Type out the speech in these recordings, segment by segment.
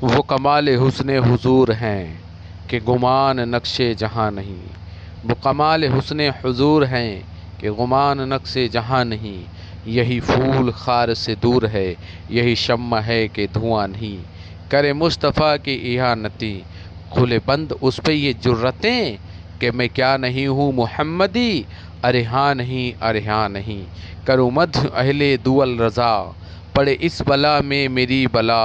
वो कमाल हुस्न हुजूर हैं कि गुमान नक्शे जहाँ नहीं। वो कमाल हुस्न हुजूर हैं कि गुमान नक्शे जहाँ नहीं। यही फूल खार से दूर है, यही शम्मा है कि धुआं नहीं। करे मुस्तफ़ा की इहानती, खुले बंद उस पे ये जुर्रतें कि मैं क्या नहीं हूँ मुहम्मदी। अरे हाँ नहीं, अरे हाँ नहीं। करूँ मध अहले दुअल रज़ा, पड़े इस बला में मेरी बला।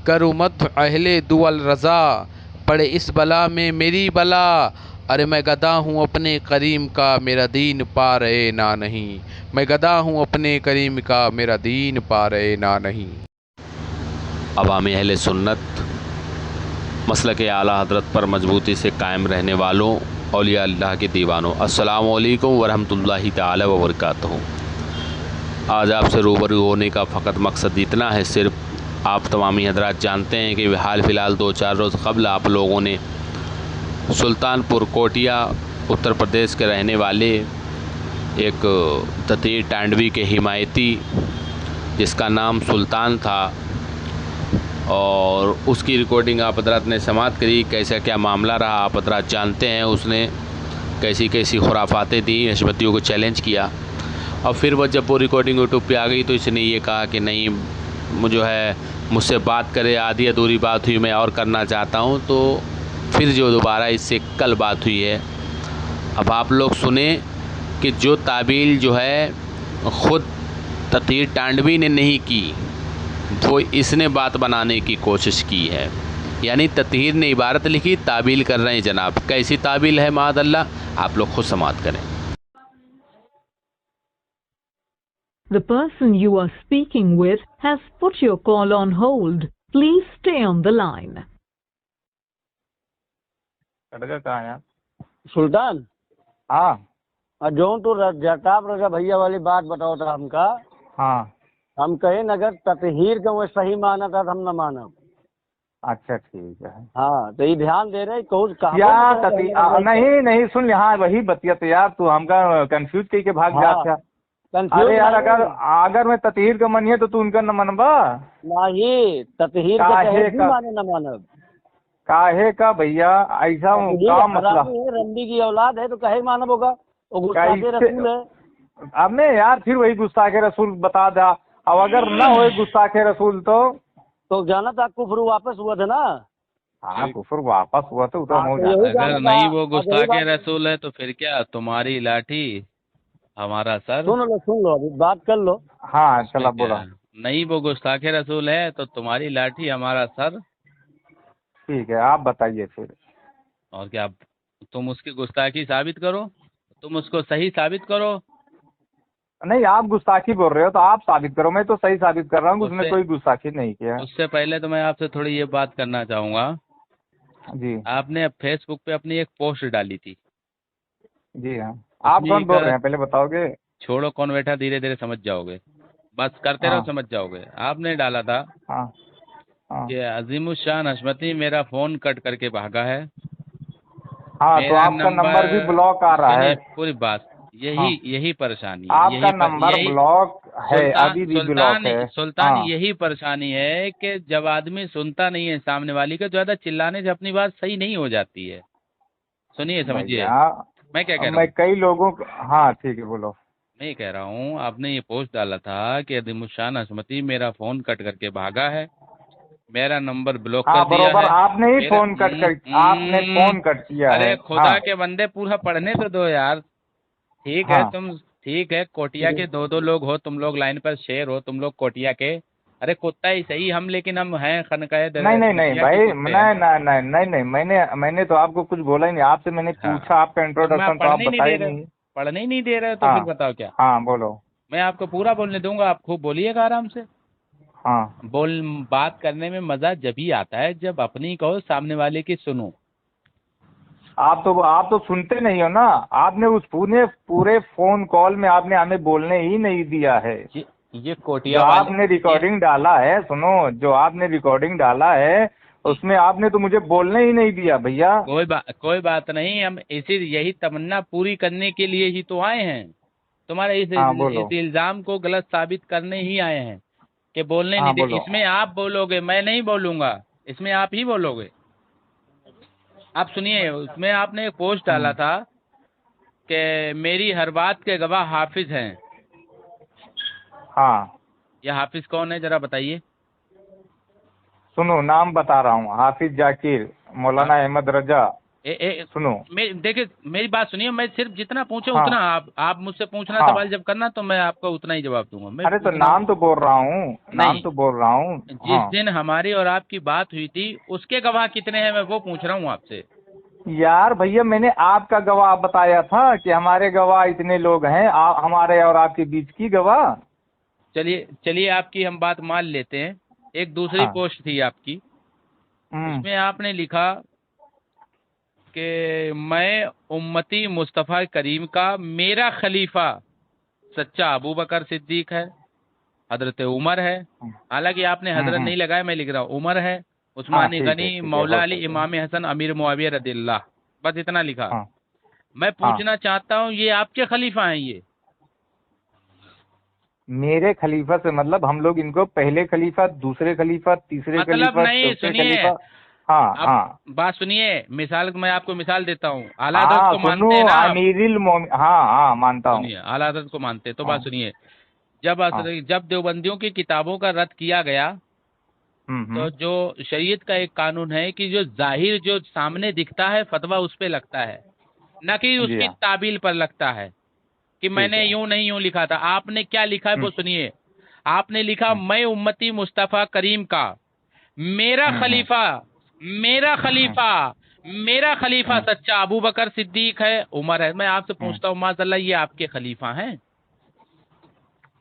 करूँ मत अहले दुअल रज़ा, पड़े इस बला में मेरी बला। अरे मैं गदा हूँ अपने करीम का, मेरा दीन पा रहे ना नहीं। मैं गदा हूँ अपने करीम का, मेरा दीन पा रहे ना नहीं। अवामी अहले सुन्नत मसलक आला हज़रत पर मजबूती से कायम रहने वालों, औलिया अल्लाह के दीवानों, अस्सलामु अलैकुम वरहमतुल्लाहि ताला व बरकातहू। आज आपसे रूबरू होने का फ़कत मकसद इतना है, सिर्फ आप तमामी हजरात जानते हैं कि हाल फ़िलहाल 2-4 रोज़ कबल आप लोगों ने सुल्तानपुर कोटिया उत्तर प्रदेश के रहने वाले एक ततीर टांडवी के हिमायती, जिसका नाम सुल्तान था, और उसकी रिकॉर्डिंग आप हजरात ने समाअत करी। कैसा क्या मामला रहा आप हजरात जानते हैं। उसने कैसी कैसी खुराफातें दी, हशमतियों को चैलेंज किया, और फिर वह जब वो रिकॉर्डिंग यूट्यूब पे आ गई तो इसने ये कहा कि नहीं, जो है मुझसे बात करे, आधी अधूरी बात हुई, मैं और करना चाहता हूँ। तो फिर जो दोबारा इससे कल बात हुई है, अब आप लोग सुने कि जो ताबील जो है ख़ुद ततीर टांडवी ने नहीं की, वो इसने बात बनाने की कोशिश की है। यानी ततीर ने इबारत लिखी, ताबील कर रहे हैं जनाब। कैसी ताबील है मादअल्लाह, आप लोग खुद समाअत करें। The person you are speaking with has put your call on hold. Please stay on the line. कहाँ है? सुल्तान, हाँ जो तू जटाब रजा भैया वाली बात बताओ था हमका। हाँ। हम कहे अगर ततहीर का वो सही माना था तो हम न माना। अच्छा ठीक है। हाँ तो ये ध्यान दे रहे कहूँ नहीं नहीं, सुन यहाँ वही बतिया तो यार, तू हमका कंफ्यूज के भाग हाँ, जा। अरे यार, अगर मैं ततहीर का मनिए तो तू उनका न मनबा। नहीं, ततहीर का काहे का माने न मानब। काहे का भैया, ऐसा का मसला? रंडी की औलाद है तो कहे मानब होगा, वो गुस्ताखे रसूल है। अब नहीं यार, फिर वही गुस्ताखे रसूल बता दा। अब अगर न हो गुस्ताखे रसूल तो जाना था कुफर वापस हुआ था ना। हाँ, कुफर वापस हुआ तो अगर नहीं वो गुस्ताखे रसूल है तो फिर क्या, तुम्हारी लाठी हमारा सर। सुन लो अभी बात कर लो। हाँ चला बोला। नहीं वो गुस्ताखे रसूल है तो तुम्हारी लाठी हमारा सर। ठीक है, आप बताइए फिर। और क्या, तुम उसकी गुस्ताखी साबित करो, तुम उसको सही साबित करो। नहीं, आप गुस्ताखी बोल रहे हो तो आप साबित करो, मैं तो सही साबित कर रहा हूँ, उसने कोई गुस्ताखी नहीं किया। उससे पहले तो मैं आपसे थोड़ी ये बात करना चाहूँगा जी। आपने फेसबुक पे अपनी एक पोस्ट डाली थी। जी हाँ। आप कौन बोल रहे हैं पहले बताओगे? छोड़ो कौन बैठा, धीरे धीरे समझ जाओगे, बस करते रहो समझ जाओगे। आपने डाला था कि अजीमुशान हशमती मेरा फोन कट करके भागा है। हाँ, तो आपका नंबर भी ब्लॉक आ रहा है। पूरी बात यही परेशानी है। आपका नंबर ब्लॉक है, अभी भी ब्लॉक है। सुल्तान यही परेशानी है कि जब आदमी सुनता नहीं है सामने वाली का, ज्यादा चिल्लाने से अपनी बात सही नहीं हो जाती है। सुनिए समझिए मैं क्या कह रहा हूँ। मैं कई लोगों को, हाँ ठीक है बोलो। मैं ये कह रहा हूँ, आपने ये पोस्ट डाला था कि अजीमुशान हशमती मेरा फोन कट करके भागा है, मेरा नंबर ब्लॉक कर दिया है। आपने ही फोन कट कर, आपने फोन कट किया है। अरे खुदा के बंदे पूरा पढ़ने तो दो यार। ठीक है तुम, ठीक है कोटिया के 2-2 लोग हो, तुम लोग लाइन पर शेर हो, तुम लोग कोटिया के। अरे कुत्ता ही सही हम, लेकिन हम हैं खनकाए। नहीं भाई, नहीं, मैंने तो आपको कुछ बोला ही नहीं। आपसे मैंने पूछा, आपका इंट्रोडक्शन तो आप बताए नहीं। पढ़ने ही नहीं दे रहे तो फिर बताओ क्या। हाँ बोलो। मैं आपको पूरा बोलने दूंगा, आप खूब बोलिएगा आराम से। बात करने में मजा जब ही आता है जब अपनी कहो, सामने वाले की सुनो। आप तो सुनते नहीं हो ना। आपने उस पूरे फोन कॉल में आपने हमें बोलने ही नहीं दिया है। ये कोटिया जो आपने रिकॉर्डिंग डाला है, सुनो, जो आपने रिकॉर्डिंग डाला है उसमें आपने तो मुझे बोलने ही नहीं दिया भैया। कोई बात नहीं, हम यही तमन्ना पूरी करने के लिए ही तो आए हैं। तुम्हारे इस इल्जाम को गलत साबित करने ही आए हैं कि बोलने नहीं दे। इसमें आप बोलोगे, मैं नहीं बोलूंगा। इसमें आप ही बोलोगे। आप सुनिए, उसमें आपने एक पोस्ट डाला था कि मेरी हर बात के गवाह हाफिज हैं। हाँ यह हाफिज कौन है जरा बताइए। सुनो, नाम बता रहा हूँ, हाफिज जाकिर, मौलाना अहमद रजा। सुनो, देखिए मेरी बात सुनिए, मैं सिर्फ जितना पूछे हाँ, उतना आप मुझसे पूछना, हाँ, सवाल जब करना तो मैं आपको उतना ही जवाब दूंगा। मैं अरे तो पूछ रहा नाम हूँ, तो बोल रहा हूँ, नाम नहीं, तो बोल रहा हूँ। जिस हाँ दिन हमारी और आपकी बात हुई थी उसके गवाह कितने हैं, मैं वो पूछ रहा हूँ आपसे। यार भैया, मैंने आपका गवाह बताया था कि हमारे गवाह इतने लोग हैं, हमारे और आपके बीच की गवाह। चलिए चलिए, आपकी हम बात मान लेते हैं। एक दूसरी हाँ। पोस्ट थी आपकी, हम्म। उसमें आपने लिखा कि मैं उम्मती मुस्तफ़ा करीम का मेरा खलीफा सच्चा अबू बकर सिद्दीक है, हजरत उमर है। हालांकि आपने हजरत नहीं लगाया, मैं लिख रहा हूँ उमर है, हाँ उस्मानी ठीक है, गनी, ठीक है, मौला हो अली, सकता है। इमाम हसन, अमीर मुआविया रदिल्लाह, बस इतना लिखा। हाँ मैं हाँ, पूछना चाहता हूँ, ये आपके खलीफा हैं ये? मेरे खलीफा से मतलब हम लोग इनको पहले खलीफा, दूसरे खलीफा, तीसरे मतलब खलीफा, नहीं, चौथे सुनिए, खलीफा। हाँ आप हाँ बात सुनिए, मिसाल मैं आपको मिसाल देता हूँ। आला हज़रत हाँ, को सुनो, मानते हैं ना आप? अमीरुल मोमिन, हाँ हाँ, मानता हूँ। सुनिए, आला हज़रत को मानते हैं तो हाँ बात सुनिए। जब हाँ। जब देवबंदियों की किताबों का रद्द किया गया, तो हम्म। जो शरीयत का एक कानून है कि जो जाहिर जो सामने दिखता है फतवा उस पे लगता है, न कि जी उसकी हाँ, ताबील पर लगता है कि ठीक मैंने है। यूं नहीं यूं लिखा था। आपने क्या लिखा है वो सुनिए। आपने लिखा, हम्म मैं उम्मती मुस्तफ़ा करीम का मेरा हम्म खलीफा, मेरा हम्म खलीफा, मेरा खलीफा हम्म। सच्चा अबू बकर सिद्दीक है, उमर है। मैं आपसे हम्म। पूछता हूँ माज़अल्लाह, ये आपके खलीफा हैं?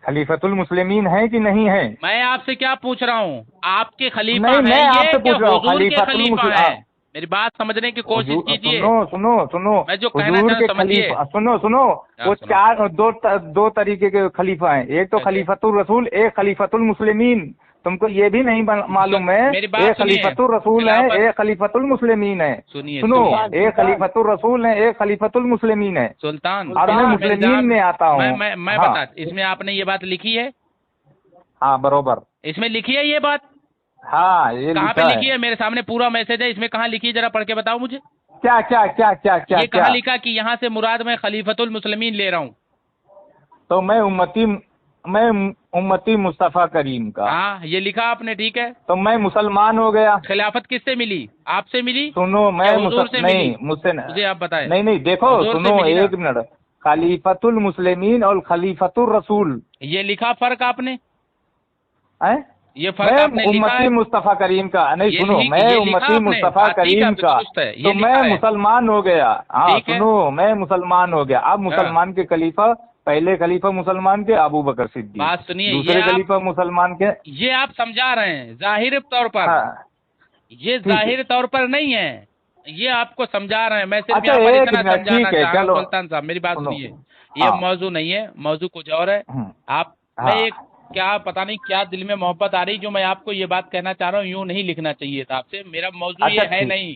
खलीफतुल मुस्लिमीन है कि नहीं है? मैं आपसे क्या पूछ रहा हूँ, आपके खलीफा नहीं, हैं मैं ये आपसे क्या पूछ रहा हूँ, हुजूर के खलीफतुल खलीफा मुस्लिम, हैं? मेरी बात समझने की कोशिश कीजिए। सुनो सुनो सुनो, मैं जो कहना हुजूर चाह के समझिए। खलीफा, सुनो सुनो, हाँ, वो सुनाओ। दो तरीके के खलीफा हैं, एक तो कैसे? खलीफतुल रसूल, एक खलीफतुल मुस्लिमीन। तुमको ये भी नहीं मालूम है? मेरी बात एक सुनिए। खलीफतुल रसूल है, खिलाफत, एक खलीफतुल मुस्लिमीन है। सुनिए सुनो, सुनिए, एक खलीफतुल रसूल है, एक खलीफतुल मुस्लिमीन है, सुल्तान और मैं इसमें मेरे मुस्लिमीन में आता हूँ। मैं हाँ बता, इसमें आपने ये बात लिखी है? हाँ, बरोबर। इसमें लिखी है ये बात? हाँ, ये कहाँ पे लिखा लिखी है। है? मेरे सामने पूरा मैसेज है, इसमें कहाँ लिखी है जरा पढ़ के बताओ मुझे। क्या क्या क्या क्या क्या ये क्या? कहाँ लिखा कि यहाँ से मुराद मैं खलीफतुल मुस्लिमीन ले रहा हूँ? तो मैं उम्मती मुस्तफ़ा करीम का, हाँ, ये लिखा आपने, ठीक है। तो मैं मुसलमान हो गया। खिलाफत किससे मिली? आपसे मिली सुनो, या मैं हुजूर से मिली? नहीं, मुझसे मुझे आप बताएं। नहीं नहीं, देखो हुजूर से सुनो, मिली ना? एक मिनट। खलीफतुल मुस्लिमीन और खलीफतुल रसूल ये लिखा फर्क आपने? है। ये फर्क मैं आपने लिखा उम्मती है? मुस्तफ़ा करीम का, नहीं सुनो, मैं ये लिखा उम्मती आपने? मुस्तफ़ा हाँ ठीक है, करीम आपने का, दुरुस्त है, तो ये मैं लिखा है। मुसलमान हो गया। हाँ ठीक है। सुनो, मैं मुसलमान हो गया। अब हाँ, मुसलमान के खलीफा, पहले खलीफा मुसलमान के अबू बकर सिद्दीक, बात सुनिए, दूसरे खलीफा मुसलमान के। ये आप समझा रहे हैं जाहिर तौर पर, हाँ ये ठीक है। जाहिर तौर पर नहीं है, ये आपको समझा रहे हैं। मैं सिर्फ अच्छा, यहाँ पर एक इतना मिनट, समझाना ठीक है, चाह रहा हूँ। चलो सुल्तान साहब मेरी बात सुनो। सुनिए, ये हाँ। मौजू नहीं है, मौजू कुछ और है। आप, मैं हाँ एक, क्या पता नहीं क्या दिल में मोहब्बत आ रही जो मैं आपको ये बात कहना चाह रहा हूँ, यूं नहीं लिखना चाहिए था आपसे, मेरा मौजू अच्छा ये है ठीक, नहीं।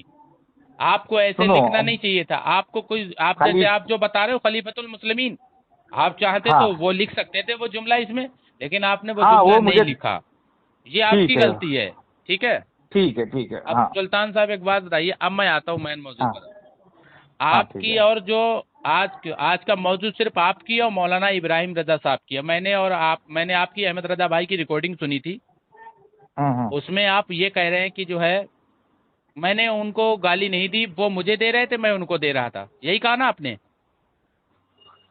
आपको ऐसे सुनो। लिखना नहीं चाहिए था। आपको कोई, आप जैसे खलीफ आप जो बता रहे हो खलीफतुल मुस्लिमीन, आप चाहते हाँ तो वो लिख सकते थे वो जुमला इसमें, लेकिन आपने वो हाँ, जुमला वो नहीं मुझे लिखा। ये आपकी ठीक है, गलती है, ठीक है। ठीक है, ठीक है। अब हाँ सुल्तान साहब एक बात बताइए, अब मैं आता हूँ मेन मौजू हाँ पर। हाँ, ठीक आपकी है। और जो आज का मौजू सिर्फ आपकी और मौलाना इब्राहिम रजा साहब की है। मैंने आपकी अहमद रजा भाई की रिकॉर्डिंग सुनी थी। हम्म। उसमें आप ये कह रहे हैं कि जो है मैंने उनको गाली नहीं दी, वो मुझे दे रहे थे, मैं उनको दे रहा था, यही कहा ना आपने?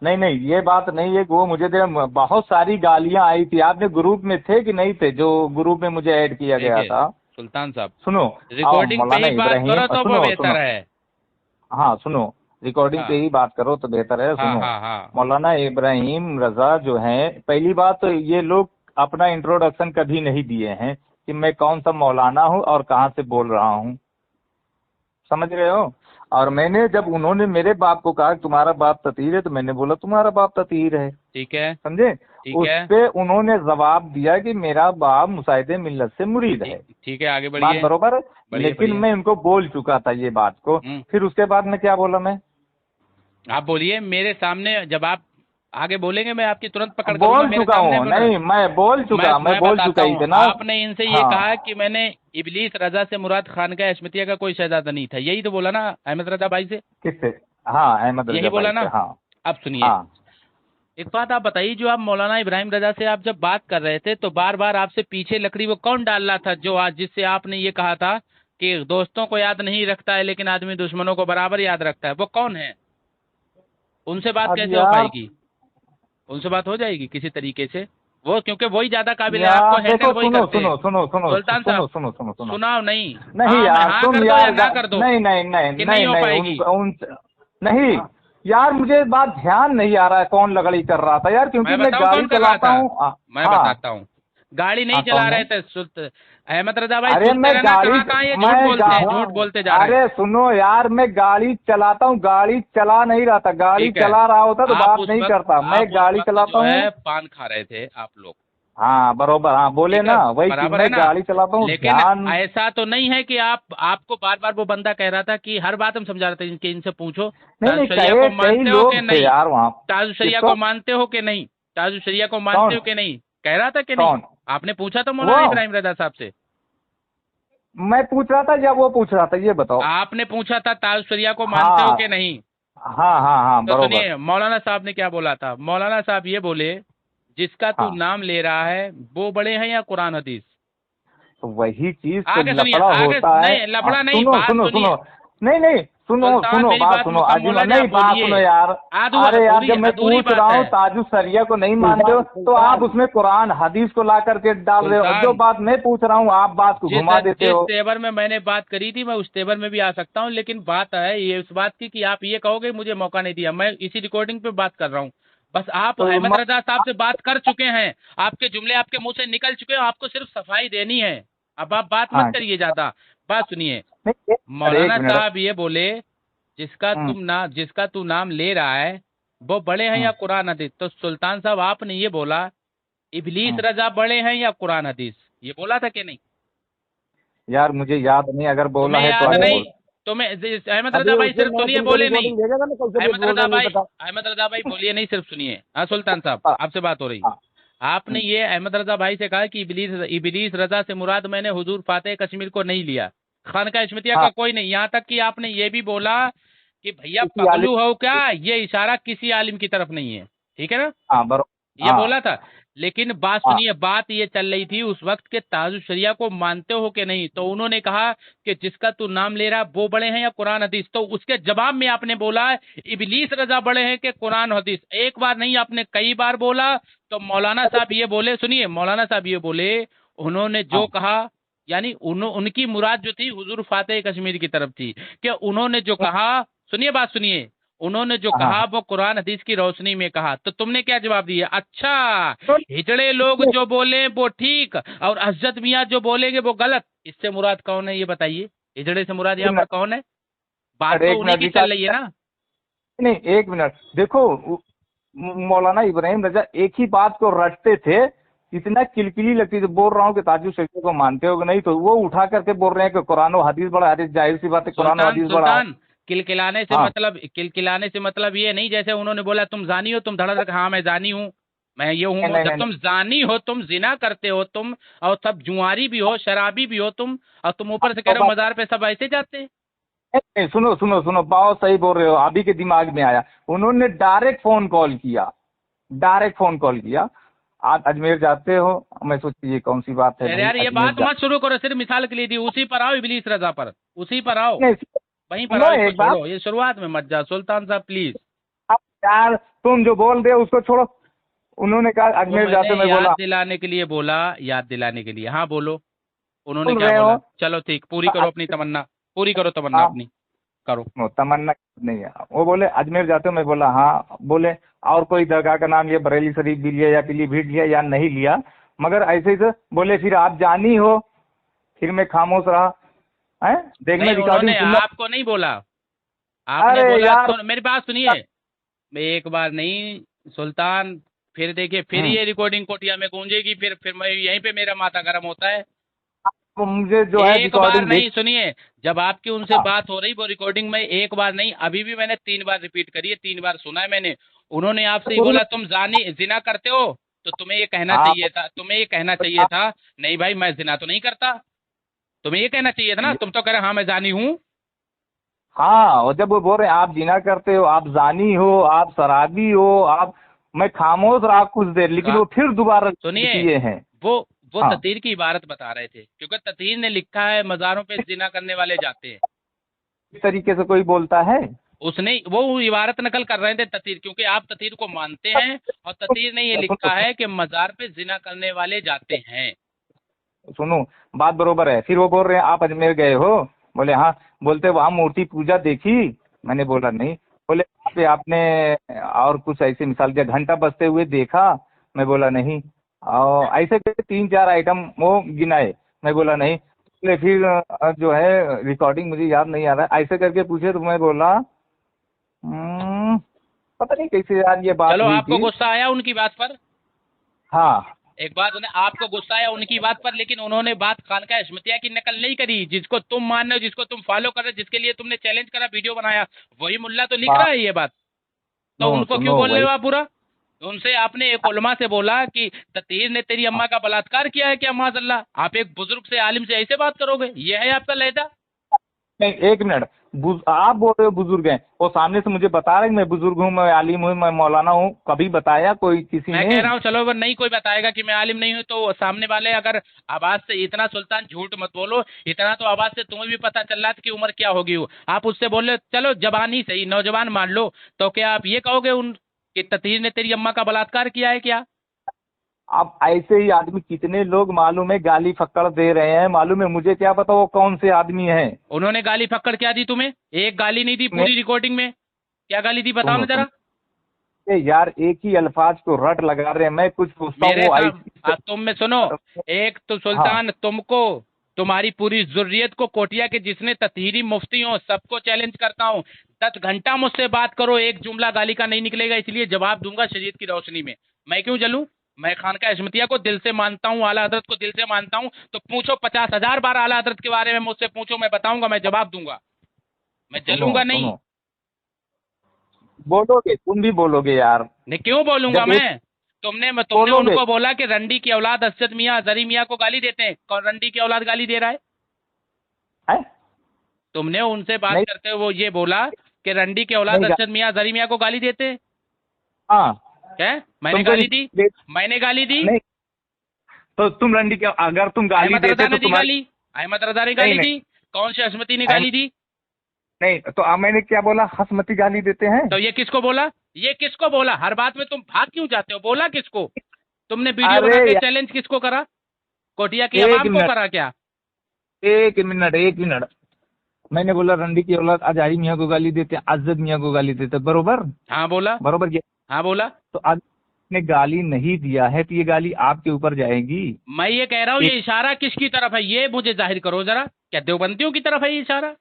नहीं नहीं, ये बात नहीं है कि वो मुझे बहुत सारी गालियां आई थी। आपने ग्रुप में थे कि नहीं थे, जो ग्रुप में मुझे ऐड किया गया देखिए था? सुल्तान साहब, सुनो, रिकॉर्डिंग पे मौलाना ही बात इब्राहिम, करो तो वो सुनो सुनो, बेहतर है। हाँ सुनो, रिकॉर्डिंग पे हाँ ही बात करो तो बेहतर है। हाँ सुनो, हाँ हाँ। मौलाना इब्राहिम रजा जो हैं, पहली बात तो ये लोग अपना इंट्रोडक्शन कभी नहीं दिए हैं कि मैं कौन सा मौलाना हूँ और कहाँ से बोल रहा हूँ, समझ रहे हो? और मैंने जब उन्होंने मेरे बाप को कहा तुम्हारा बाप ततीर है, तो मैंने बोला तुम्हारा बाप ततीर है, ठीक है, समझे? ठीक उस है, पे उन्होंने जवाब दिया कि मेरा बाप मुसाहिद मिल्लत से मुरीद है। ठीक है, आगे बात बढ़िए, बरोबर है, बढ़िए लेकिन बढ़िए। मैं उनको बोल चुका था ये बात को। फिर उसके बाद में क्या बोला मैं? आप बोलिए मेरे सामने, जब आप आगे बोलेंगे, मैं आपकी तुरंत पकड़ करूंगा, बोल मेरे चुका सामने हूँ, बोलो। नहीं मैं बोल चुका, मैं बोल बताता चुका हूँ। इतना। आपने इनसे ये हाँ। कहा कि मैंने इबलीस रजा से मुराद खानका अहमदिया का कोई शहजादा नहीं था, यही तो बोला ना अहमद रजा भाई से? किससे? हाँ, अहमद यही रजा बोला भाई ना? से, हाँ। अब सुनिए, हाँ। एक बात आप बताइए, जो आप मौलाना इब्राहिम रजा से आप जब बात कर रहे थे तो बार बार आपसे पीछे लकड़ी वो कौन डाल रहा था, जो आज जिससे आपने ये कहा था कि दोस्तों को याद नहीं रखता है लेकिन आदमी दुश्मनों को बराबर याद रखता है, वो कौन है? उनसे बात अब कैसे हो यार, पाएगी? उनसे बात हो जाएगी किसी तरीके से, वो क्योंकि वही ज्यादा काबिल है, आपको यार हैंडल देखो, वही सुनो करते हैं। सुनो सुनो सुनो सुल्तान सुनो साहब, सुनो सुनो सुनो। सुनाओ नहीं? नहीं हाँ यार, हाँ तुम कर दो यार या ना कर दो, नहीं नहीं नहीं कि नहीं हो नहीं पाएगी? नहीं यार, मुझे बात ध्यान नहीं आ रहा है कौन लड़ाई कर रहा था यार, क्योंकि मैं मैं बताऊं गाड़ी कौन कर रहा चलाता था? हूँ। मैं हाँ। बताता हूँ। गाड़ी नहीं हाँ, चला कौन है? रहे थे अहमद रजा भाई, अरे सुनते मैं रहना, गाड़ी, कहाँ ये झूठ बोलते हैं, झूठ बोलते जा रहे हैं। अरे सुनो यार, मैं गाड़ी चलाता हूँ, गाड़ी चला नहीं रहा था, गाड़ी ठीक है, चला रहा होता तो आप बात उस नहीं वक्त करता, मैं आप उस गाड़ी वक्त चलाता जो हूँ। है पान खा रहे थे आप लोग, हाँ बरोबर, हाँ बोले ठीक है, ना, वही कि बराबर है मैं ना? गाड़ी चलाता हूँ, लेकिन ध्यान। ऐसा तो नहीं है कि आपको बार बार वो बंदा कह रहा था कि हर बात हम समझा रहे थे इनके, इनसे पूछो नहीं नहीं, ताजुशरिया को कई मानते हो कि लोग थे नहीं, यार वहाँ। ताजुशरिया किसको? को मानते हो कि नहीं, ताजुशरिया को मानते कौन? हो कि नहीं, कह रहा था कि नहीं? कौन? आपने पूछा तो वो मौलाना इब्राहिम रजा साहब से? मैं पूछ रहा था या वो पूछ रहा था, ये बताओ। आपने पूछा था ताजुशरिया को मानते हो हाँ कि नहीं? हाँ हाँ हाँ, तो बरोबर। सुनिए मौलाना साहब ने क्या बोला था। मौलाना साहब ये बोले, जिसका तू हाँ, नाम ले रहा है वो बड़े हैं या कुरान हदीस? तो वही चीज तो आगे सुनिए, लफड़ा आगे होता है। नहीं, लफड़ा नहीं, सुनो बात सुनो सुनिए। सुनो, नहीं नहीं, सुनो सुल्तान सुनो, मेरी बात बात सुनो मुकम्मल अजीम, हो जाए, नहीं आप बात बोलिए। सुनो यार। अरे यार, जब मैं अधूरी पूछ बात रहा हूँ है। ताजु सरिया को नहीं मानते हो, तो आप उसमें कुरान हदीस को ला करके डाल रहे हो, सुल्तान, जो बात मैं पूछ रहा हूँ आप बात को घुमा देते जिस हो। तेवर में मैंने बात करी थी मैं उस तेवर में भी आ सकता हूँ, लेकिन बात है ये इस बात की कि आप ये कहोगे मुझे मौका नहीं दिया। मैं इसी रिकॉर्डिंग पे बात कर रहा हूँ। बस आप तो अहमद रजा साहब से बात कर चुके हैं, आपके जुमले आपके मुंह से निकल चुके हैं, आपको सिर्फ सफाई देनी है। अब आप बात मत हाँ, करिए ज्यादा। बात सुनिए, नहीं, अरे एक मौलाना मिनट। साहब ये बोले, जिसका तू नाम ले रहा है वो बड़े हैं या कुरान हदीस? तो सुल्तान साहब आपने ये बोला इबलीस रजा बड़े हैं या कुरान हदीस, ये बोला था कि नहीं? यार मुझे याद नहीं, अगर बोला तुम्हें है तो याद आगे नहीं? बोल। तुम्हें अहमद अभी रजा उस भाई दिन सिर्फ मैंने सुनिए, तुमको बोले नहीं। रिकॉर्डिंग भेजा था ना, कल से अहमद बोल रजा रहे नहीं भाई, पता। अहमद रजा भाई बोलिए नहीं, सिर्फ सुनिए। हाँ सुल्तान साहब, हाँ, आपसे बात हो रही। हाँ, आपने ये अहमद रजा भाई से कहा कि इबलीस रजा से मुराद मैंने हुजूर फातेह कश्मीर को नहीं लिया, खानका अहमदिया का हाँ, कोई नहीं। यहाँ तक कि आपने ये भी बोला कि भैया किसी पगलू आलिम। हो क्या, ये इशारा किसी आलिम की तरफ नहीं है, ठीक है ना? हाँ बरो ये हाँ बोला था। लेकिन बात हाँ सुनिए, बात ये चल रही थी उस वक्त के ताजुश शरिया को मानते हो कि नहीं, तो उन्होंने कहा कि जिसका तू नाम ले रहा वो बड़े हैं या कुरान हदीस? तो उसके जवाब में आपने बोला इबलीस रजा बड़े हैं कि कुरान हदीस। एक बार नहीं, आपने कई बार बोला। तो मौलाना साहब ये बोले, सुनिए मौलाना साहब ये बोले, उन्होंने जो हाँ। कहा यानी उनकी मुराद जो थी हुजूर फातेह कश्मीर की तरफ थी, कि उन्होंने जो कहा, सुनिए बात सुनिए, उन्होंने जो हाँ, कहा वो कुरान हदीस की रोशनी में कहा। तो तुमने क्या जवाब दिया? अच्छा, तो हिजड़े लोग जो बोले वो ठीक और हजरत मियाँ जो बोलेंगे वो गलत। इससे मुराद कौन है ये बताइए? हिजड़े से मुराद यहाँ पर कौन है? बात अरे तो एक उन्हीं मिनट की विकास, चल रही है ना। नहीं एक मिनट देखो, मौलाना इब्राहिम रजा एक ही बात को रटते थे, इतना किलकिली लगती थी। बोल रहा हूँ कि ताजु शरीफ को मानते हो कि नहीं, तो वो उठा करके बोल रहे हैं कि कुरान और हदीस बड़ा, हदीस जाहिर सी बात है, कुरान और सुल्तान हदीस बड़ा है। सुल्तान हाँ, किलकिलाने से मतलब ये नहीं जैसे उन्होंने बोला तुम जानी हो, तुम धड़क हाँ मैं जानी हूँ, मैं ये हूँ। नहीं नहीं जब नहीं तुम जानी हो, तुम जिना करते हो तुम, और सब जुआरी भी हो, शराबी भी हो तुम, और तुम ऊपर से कह रहे हो मजार पे सब ऐसे जाते हैं। नहीं, सुनो सुनो सुनो, बहुत सही बोल रहे हो, अभी के दिमाग में आया। उन्होंने डायरेक्ट फोन कॉल किया, डायरेक्ट फोन कॉल किया, आप अजमेर जाते हो? मैं सोची ये कौन सी बात है अरे भाई, यार ये अजमेर बात मत शुरू करो, सिर्फ मिसाल के लिए दी, उसी पर आओ, इबलीस रजा पर, उसी पर आओ, नहीं, वहीं पर सुनो आओ, इसको एक बात। छोड़ो, ये शुरुआत में मत जा सुल्तान साहब प्लीज। अब यार तुम जो बोल रहे हो उसको छोड़ो। उन्होंने कहा तो अजमेर जाते, मैंने मैं याद बोला दिलाने के लिए बोला, याद दिलाने के लिए। हाँ बोलो, उन्होंने सुन क्या रहे बोला? हो? चलो ठीक, पूरी करो अपनी तमन्ना, पूरी करो तमन्ना हाँ, अपनी, करो। तमन्ना नहीं है। वो बोले अजमेर जाते हो, मैं बोला हाँ। बोले और कोई दरगाह का नाम, ये बरेली शरीफ भी लिया या पीलीभीत लिया या नहीं लिया, मगर ऐसे ही तो बोले फिर आप जानी हो। फिर मैं खामोश रहा। है देखना नहीं रिकॉर्डिंग उन्होंने सुनना। आपको नहीं बोला, आपने अरे बोला यार, मेरी बात सुनिए, एक बार नहीं सुल्तान, फिर देखिए फिर ये रिकॉर्डिंग कोटिया में गूंजेगी, फिर मैं यहीं पे मेरा माथा गर्म होता है। वो मुझे जो है एक बार रिकॉर्डिंग नहीं, सुनिए, जब आपकी उनसे हाँ। बात हो रही वो रिकॉर्डिंग में एक बार नहीं, अभी भी मैंने 3 बार रिपीट करी है, 3 बार सुना है मैंने। उन्होंने आपसे ही बोला तुम जिना करते हो, तो तुम्हें ये कहना आप चाहिए था, तुम्हें ये कहना चाहिए था नहीं भाई मैं जिना तो नहीं करता। तुम्हें ये कहना चाहिए था ना, तुम तो कह रहे हाँ मैं जानी हूँ। हाँ, और जब वो बोल रहे हैं आप जिना करते हो, आप जानी हो, आप शराबी हो, आप, मैं खामोश रहा कुछ देर, लेकिन वो फिर दोबारा सुनिए, किए हैं। वो हाँ। ततीर की इबारत बता रहे थे, क्योंकि ततीर ने लिखा है मज़ारों पे जिना करने वाले जाते हैं। इस तरीके से कोई बोलता है? उसने वो इबारत नकल कर रहे थे ततीर, क्योंकि आप ततीर को मानते हैं, और ततीर ने ये लिखा है कि मज़ार पे जिना करने वाले जाते हैं। सुनो, बात बरोबर है। फिर वो बोल रहे हैं आप अजमेर गए हो? बोले हाँ। बोलते वहाँ मूर्ति पूजा देखी? मैंने बोला नहीं। बोले वहाँ पे आपने और कुछ ऐसे मिसाल दिया, घंटा बजते हुए देखा? मैं बोला नहीं। और ऐसे करके 3-4 आइटम वो गिनाए, मैं बोला नहीं। बोले फिर जो है रिकॉर्डिंग मुझे याद नहीं आ रहा है, ऐसे करके पूछे तो मैं बोला पता नहीं कैसे यार ये बात चलो हुई आपको थी। गुस्सा आया उनकी बात पर, हाँ, एक बात उन्हें आपको गुस्सा आया उनकी बात पर, लेकिन उन्होंने बात खानका हशमतिया की नकल नहीं करी, जिसको तुम मान रहे हो, जिसको तुम फॉलो कर रहे हो, जिसके लिए तुमने चैलेंज करा, वीडियो बनाया, वही मुल्ला तो लिख रहा है ये बात। तो सुनो उनको क्यों सुनो बोल रहे वही। हो आप बुरा? उनसे आपने एक उलमा से बोला कि ततीर ने तेरी अम्मा का बलात्कार किया है क्या? माज़अल्लाह, आप एक बुजुर्ग से, आलिम से ऐसे बात करोगे? ये है आपका लहजा? नहीं, एक मिनट। आप बोल रहे हो बुजुर्ग हैं, वो सामने से मुझे बता रहे हैं मैं बुजुर्ग हूँ, मैं आलिम हूँ, मैं मौलाना हूँ, कभी बताया कोई किसी मैं ने? कह रहा हूँ चलो अगर नहीं कोई बताएगा कि मैं आलिम नहीं हूँ, तो सामने वाले अगर आवाज से इतना, सुल्तान झूठ मत बोलो, इतना तो आवाज से तुम्हें भी पता चल रहा था कि उम्र क्या होगी हो, आप उससे बोल रहे हो, चलो जवान ही सही, नौजवान मान लो, तो क्या आप ये कहोगे उन कि ततीर ने तेरी अम्मा का बलात्कार किया है क्या? अब ऐसे ही आदमी कितने लोग मालूम है गाली फक्कड़ दे रहे हैं, मालूम है मुझे, क्या पता वो कौन से आदमी है। उन्होंने गाली फक्कड़ क्या दी तुम्हें? एक गाली नहीं दी पूरी रिकॉर्डिंग में, क्या गाली दी बताओ ना जरा। यार एक ही अल्फाज को रट लगा रहे हैं, मैं कुछ पूछता हूँ मेरे वो साथ तुम में सुनो, एक तो हाँ। सुल्तान तुमको, तुम्हारी पूरी जुर्रियत को, कोटिया के जिसने ततीरी मुफ्ती हो सबको चैलेंज करता हूँ, 10 घंटा मुझसे बात करो, एक जुमला गाली का नहीं निकलेगा, इसलिए जवाब दूंगा शरीयत की रोशनी में। मैं क्यों जलूं? मैं खानका हशमतिया को दिल से मानता हूँ, आला हजरत को दिल से मानता हूँ, तो पूछो 50,000 बार आला हजरत के बारे में मुझसे पूछो, मैं बताऊंगा, मैं जवाब दूंगा, मैं सुनो जलूंगा नहीं। सुनो, बोलोगे, तुम भी बोलोगे यार। नहीं क्यों बोलूंगा जब एक मैं? तुमने बोलोगे उनको बोला कि रंडी की औलाद असद मियाँ जरी मियाँ को गाली देते हैं, कौन रंडी की औलाद गाली दे रहा है? है? तुमने उनसे बात नहीं करते हुए वो ये बोला कि रंडी के औलाद नहीं असद मियाँ जरी मियाँ को गाली देते हैं? हाँ, क्या मैंने तुमको गाली दी? मैंने गाली दी? नहीं, तो तुम रंडी के, अगर तुम गाली अहमद रजा देते ने तो दी तुम्हारी, गाली, अहमद रजा ने नहीं गाली नहीं दी, कौन से हशमती ने अहम- गाली दी? नहीं, तो अब मैंने क्या बोला, हसमती गाली देते हैं? तो ये किसको बोला? ये किसको बोला? हर बात में तुम भाग क्यों जाते हो? बोला किसको? तुमने वीडियो अरे बना के यार, चैलेंज किसको करा? कोटिया की एक आवाम को मिनट करा क्या? एक मिनट, मैंने बोला रंडी की औलाद अजारी मियाँ को गाली देते हैं, अजद मियाँ को गाली देते हैं, बरोबर? हाँ बोला, बरोबर किया। हाँ बोला। तो आज ने गाली नहीं दिया है तो ये गाली आपके ऊपर जाएगी। मैं ये कह रहा हूँ, ये इशारा किसकी तरफ है, ये मुझे जाहिर करो जरा। क्या देवबंदियों की तरफ है ये इशारा?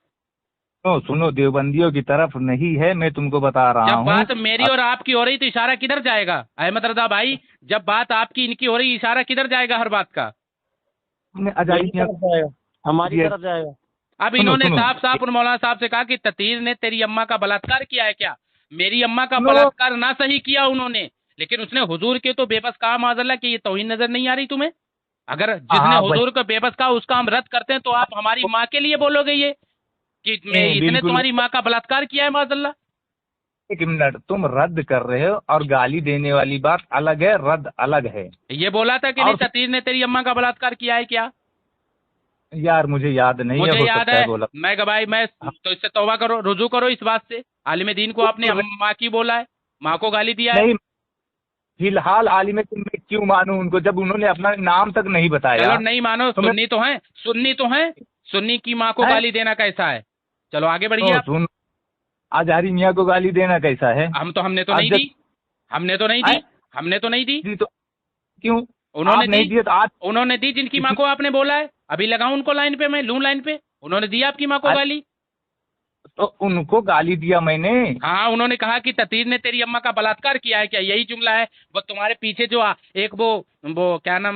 सुनो सुनो, देवबंदियों की तरफ नहीं है, मैं तुमको बता रहा जब हूँ। बात मेरी और आपकी हो रही तो इशारा किधर जाएगा अहमद रजा भाई? जब बात आपकी इनकी हो रही, इशारा किधर जाएगा हर बात का? तुमने अजारी मियाँ हमारी ये- तरफ जाएगा। अब सुनो, इन्होंने सुनो। साफ साफ उन मौलाना साहब से कहा कि ततीर ने तेरी अम्मा का बलात्कार किया है क्या? मेरी अम्मा का सुनो। बलात्कार ना सही किया उन्होंने, लेकिन उसने हुजूर के तो बेबस कहा, माजल्ला कि ये तौहीन नजर नहीं आ रही तुम्हें? अगर जिसने हाँ, हुजूर को बेबस कहा उसका हम रद्द करते हैं, तो आप हमारी माँ के लिए बोलोगे ये कि इसने बिल्कुल। तुम्हारी माँ का बलात्कार किया है? माजल्ला, एक मिनट, तुम रद्द कर रहे हो और गाली देने वाली बात अलग है, रद्द अलग है। ये बोला था कि नहीं और- ततीर ने तेरी अम्मा का बलात्कार किया है क्या? यार मुझे याद नहीं है, मुझे हो याद सकता है, है बोला। मैं गवाही, मैं तो इससे तौबा करो, रुजू करो इस बात से। आलिम दीन को आपने माँ की बोला है, माँ को गाली दिया है। नहीं, फिलहाल आलिम तुम मैं क्यों मानूं उनको जब उन्होंने अपना नाम तक नहीं बताया। चलो नहीं मानो, तुम्हें- सुन्नी तो हैं, सुन्नी तो हैं, सुन्नी की माँ को है? गाली देना कैसा है? चलो आगे बढ़िए आप। सुन, अजहरी मियाँ को गाली देना कैसा है? हमने तो नहीं आज दी, हमने तो नहीं दी, हमने तो नहीं दी। दी तो क्यों? उन्होंने आप नहीं दी, दिए तो आज उन्होंने दी जिनकी माँ को आपने बोला है। अभी लगाऊं उनको लाइन पे, मैं लूं लाइन पे? उन्होंने दी आपकी माँ को आज- गाली? तो उनको गाली दिया मैंने। हाँ, उन्होंने कहा कि ततीर ने तेरी अम्मा का बलात्कार किया है क्या? यही जुमला है। वो तुम्हारे पीछे जो एक वो क्या नाम,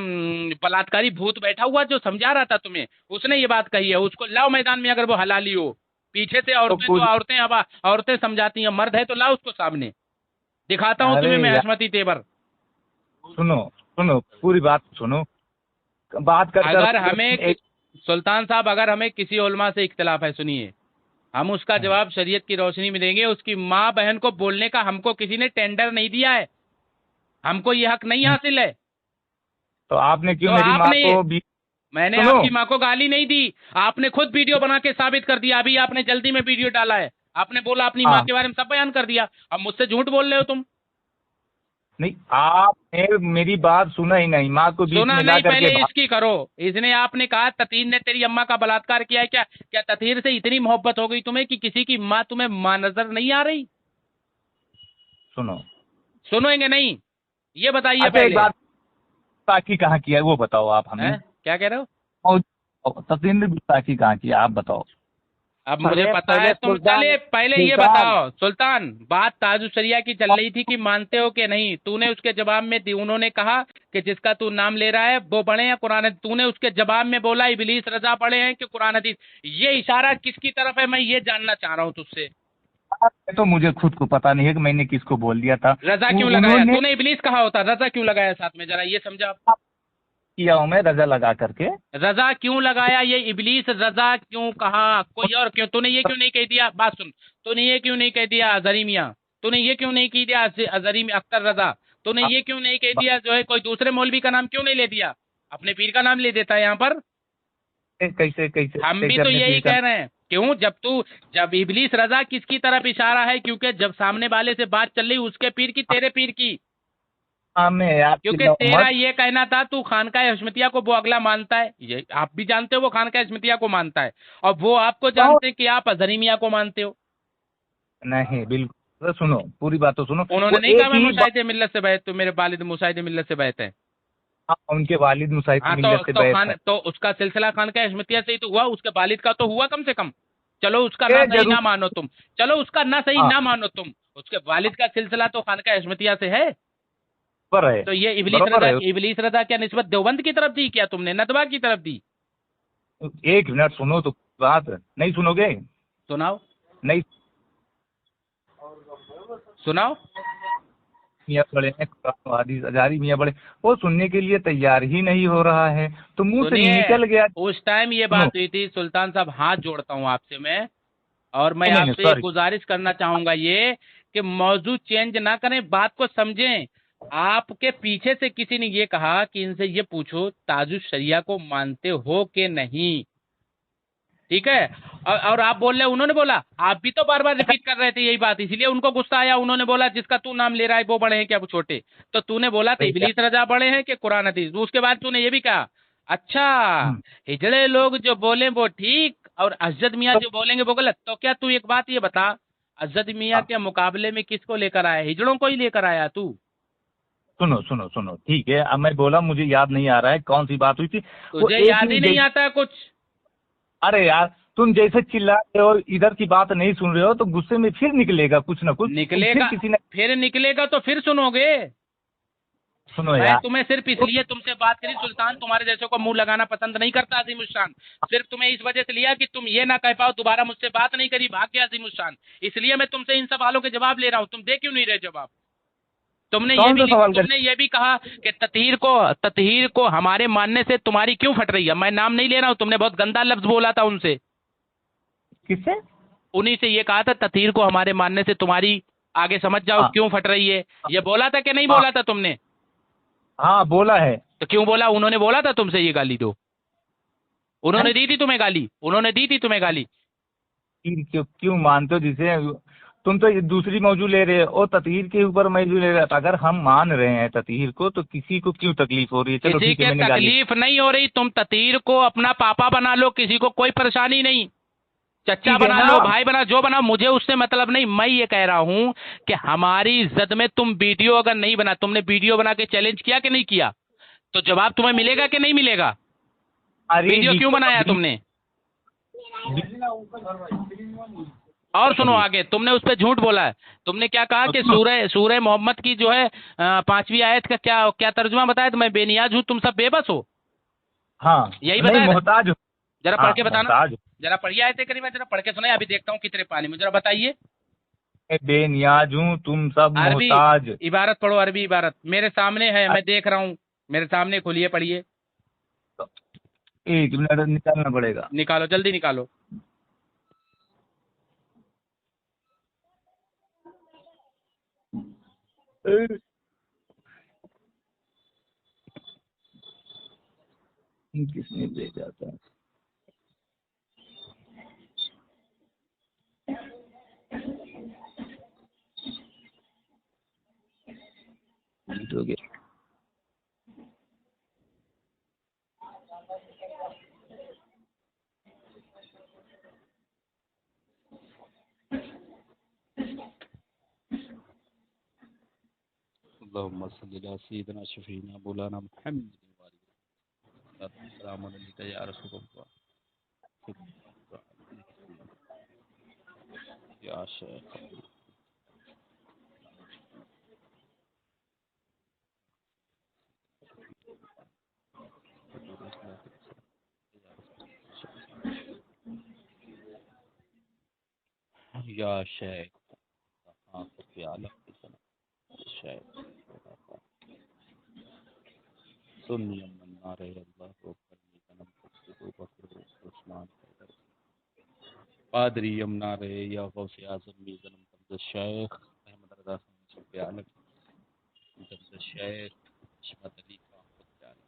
बलात्कारी भूत बैठा हुआ जो समझा रहा था तुम्हें, उसने ये बात कही है। उसको लाओ मैदान में, अगर वो हलाली हो। पीछे से औरतें, कुछ- जो औरतें अब औरतें समझाती हैं, मर्द है तो लाओ उसको सामने। दिखाता हूँ अरे तुम्हें मैं यार। हशमती तेवर। सुनो सुनो, पूरी बात सुनो, बात कर अगर हमें सुल्तान साहब, अगर हमें किसी उलमा से इख्तिलाफ है, सुनिए, हम उसका जवाब शरीयत की रोशनी में देंगे। उसकी माँ बहन को बोलने का हमको किसी ने टेंडर नहीं दिया है, हमको ये हक नहीं हासिल है। तो आपने क्यों तो मेरी माँ आपने, को मैंने सुनो। आपकी माँ को गाली नहीं दी, आपने खुद वीडियो बना के साबित कर दिया। अभी आपने जल्दी में वीडियो डाला है, आपने बोला अपनी माँ हाँ, के बारे में सब बयान कर दिया। अब मुझसे झूठ बोल रहे हो तुम। नहीं, आपने मेरी बात सुना ही नहीं, माँ को बीच सुना में ला नहीं, करके पहले इसकी करो। इसने, आपने कहा ततीर ने तेरी अम्मा का बलात्कार किया है। क्या क्या ततीर से इतनी मोहब्बत हो गई तुम्हें कि किसी की माँ तुम्हें माँ नजर नहीं आ रही? सुनो। सुनोगे नहीं, ये बताइए अच्छा, एक पहले। बात, गुस्ताखी कहाँ किया है वो बताओ आप हमें। हैं? क्या कह रहे हो? और सतीन्द्र ने गुस्ताखी कहाँ किया आप बताओ। अब मुझे अरे पता है तुम, चले पहले ये सुल्तान, बताओ सुल्तान, बात ताजुल शरिया की चल रही थी कि मानते हो कि नहीं। तूने उसके जवाब में दी, उन्होंने कहा कि जिसका तू नाम ले रहा है वो पढ़े या कुरान हदीस। तूने उसके जवाब में बोला इबलीस रजा पढ़े हैं कि कुरान हदीस। ये इशारा किसकी तरफ है, मैं ये जानना चाह रहा हूँ तुझसे। तो मुझे खुद को पता नहीं है कि मैंने किसको बोल दिया था। रजा क्यों लगाया? उन्होंने तूने इबलीस कहा होता, रजा क्यों लगाया साथ में, जरा ये समझा आप। किया हूँ मैं रजा लगा करके। रजा क्यों लगाया? ये इबलीस रजा क्यों कहा? कोई और क्यों? तूने ये क्यों नहीं कह दिया, बात सुन, तूने ये क्यों नहीं कह दिया अजहरी मियाँ? तूने ये क्यों नहीं कह दिया अजहरी अख्तर रजा? तूने ये क्यों नहीं कह दिया जो है कोई दूसरे मौलवी का नाम क्यों नहीं ले दिया? अपने पीर का नाम ले देता है यहाँ पर। कैसे कैसे हम भी कैसे तो अपने यही पीर का- कह रहे हैं। क्यों? जब इबलीस रजा किसकी तरफ इशारा है? क्योंकि जब सामने वाले से बात चल रही उसके पीर की, तेरे पीर की। हाँ, मैं आपकी क्योंकि तेरा नौमत- ये कहना था तू खानकाह हशमतिया को वो अगला मानता है, ये आप भी जानते हो, वो खानकाह हशमतिया को मानता है, और वो आपको जानते हैं कि आप अजहरी मियाँ को मानते हो। नहीं, बिल्कुल। तो सुनो, पूरी बात तो सुनो। उन्होंने वो नहीं कहा एक मैं ही मुशाहिद मिल्लत से बैत, तो मेरे वालिद मुशाहिद मिल्लत से बैत है। उनके वालिद मुसाहिद हाँ, मिल्लत से बैत है। तो उसका सिलसिला खानकाह हशमतिया से ही तो हुआ, उसके वालिद का तो हुआ कम से कम। चलो उसका ये ना सही जरूर। ना मानो तुम, चलो उसका ना सही हाँ। ना मानो तुम, उसके वालिद का सिलसिला तो खानकाह हशमतिया से है। पर है, तो ये बराबर है। इबलीस रजा क्या निस्बत देवबंद की तरफ दी, क्या तुमने नदवा की तरफ दी? एक मिनट सुनो तो, बात नहीं सुनोगे? सुनाओ, नहीं। सुनाओ। मियाँ बड़े हैं, कुरान हदीस अजारी मियाँ बड़े, वो सुनने के लिए तैयार ही नहीं हो रहा है, तो मुंह से सुनिए, निकल गया। उस टाइम ये बात हुई थी सुल्तान साहब, हाथ जोड़ता हूँ आपसे मैं, और मैं नहीं, आपसे ये सॉरी। गुजारिश करना चाहूंगा ये कि मौजूद चेंज ना करें, बात को समझें। आपके पीछे से किसी ने ये कहा कि इनसे ये पूछो ताजुल शरिया को मानते हो कि नहीं, ठीक है? और आप बोल रहे, उन्होंने बोला, आप भी तो बार बार रिपीट कर रहे थे यही बात, इसीलिए उनको गुस्सा आया। उन्होंने बोला जिसका तू नाम ले रहा है वो बड़े हैं क्या वो छोटे? तो तूने बोला था इबलीस रजा बड़े हैं कि कुरान हदीस। उसके बाद तूने ये भी कहा, अच्छा हिजड़े लोग जो बोले वो ठीक और अजद मियाँ जो बोलेंगे वो गलत। तो क्या तू एक बात ये बता, अजद मियाँ के मुकाबले में किसको लेकर आया? हिजड़ों को ही लेकर आया तू? सुनो सुनो सुनो, ठीक है, अब मैं बोला, मुझे याद नहीं आ रहा है कौन सी बात हुई थी। वो तुझे एक याद ही नहीं आता कुछ? अरे यार, तुम जैसे चिल्ला रहे हो, इधर की बात नहीं सुन रहे हो, तो गुस्से में फिर निकलेगा कुछ ना कुछ। निकलेगा, फिर किसी ने फिर निकलेगा तो फिर सुनोगे। सुनो मैं यार। तुम्हें सिर्फ इसलिए तुमसे बात करी सुल्तान, तुम्हारे जैसे को मुंह लगाना पसंद नहीं करता अजीमुशान, सिर्फ तुम्हें इस वजह से लिया कि तुम ये ना कह पाओ दोबारा मुझसे बात नहीं करी, भाग गया अजीमुशान, इसलिए मैं तुमसे इन सवालों के जवाब ले रहा हूँ। तुम दे क्यों नहीं रहे जवाब? तुमने ये भी कहा कि ततहीर को हमारे मानने से तुम्हारी क्यों फट रही है। मैं नाम नहीं ले रहा हूँ, तुमने बहुत गंदा लफ्ज बोला था उनसे। किससे? उन्हीं से ये कहा था ततहीर को हमारे मानने से तुम्हारी, आगे समझ जाओ क्यों फट रही है, ये बोला था कि नहीं बोला था तुमने? हाँ, बोला है। तो क्यों बोला? उन्होंने बोला था तुमसे ये गाली दो? उन्होंने दी थी तुम्हें गाली? उन्होंने दी थी तुम्हें गाली? क्यों क्यों मानते हो? जिसे तुम तो ये दूसरी मौजू ले रहे हो, ततहीर के ऊपर मौजू ले रहा था। अगर हम मान रहे हैं ततहीर को, तो किसी को क्यों तकलीफ हो रही है? चलो किसी ठीक है, के मैंने गाली। तकलीफ नहीं हो रही, तुम ततहीर को अपना पापा बना लो, किसी को कोई परेशानी नहीं, चच्चा बना लो, भाई बना, जो बना, मुझे उससे मतलब नहीं। मैं ये कह रहा हूँ कि हमारी इज्जत में तुम वीडियो अगर नहीं बना, तुमने वीडियो बना के चैलेंज किया कि नहीं किया, तो जवाब तुम्हें मिलेगा कि नहीं मिलेगा? वीडियो क्यों बनाया तुमने? और सुनो आगे, तुमने उस पर झूठ बोला है। तुमने क्या कहा कि सूरह मोहम्मद की जो है 5वीं आयत का क्या क्या तर्जुमा बताया? तो मैं बेनियाज हूँ, तुम सब बेबस हो। हाँ, यही बताया, मोहताज हो। जरा पढ़ के बताना, मोहताज। जरा पढ़िए आयत करीमा, जरा पढ़ के सुनाइए। अभी देखता हूँ कितने पानी में, जरा बताइए। मैं बेनियाज हूँ, तुम सब अरबी मोहताज। इबारत पढ़ो, अरबी इबारत मेरे सामने है, मैं देख रहा हूँ, मेरे सामने खोलिए पढ़िए। 1 मिनट निकालना पड़ेगा। निकालो, जल्दी निकालो। किसने भेजा था? हो गया। अल्लाहुम्मा सल्ली अला सय्यिदिना शफीना मौलाना मुहम्मद सलाम अलैका या रसूलल्लाह या शेख। या शेख हाँ तो प्याला शेख सुन्नियम नारे अल्लाह को करनी कनम को बकरो उस्मान पादरी यमुना रे या गौसे आजम मीज़नम तब्द शेख अहमद रज़ा खान प्याला तब्द शेख अशमत अली खान प्याला।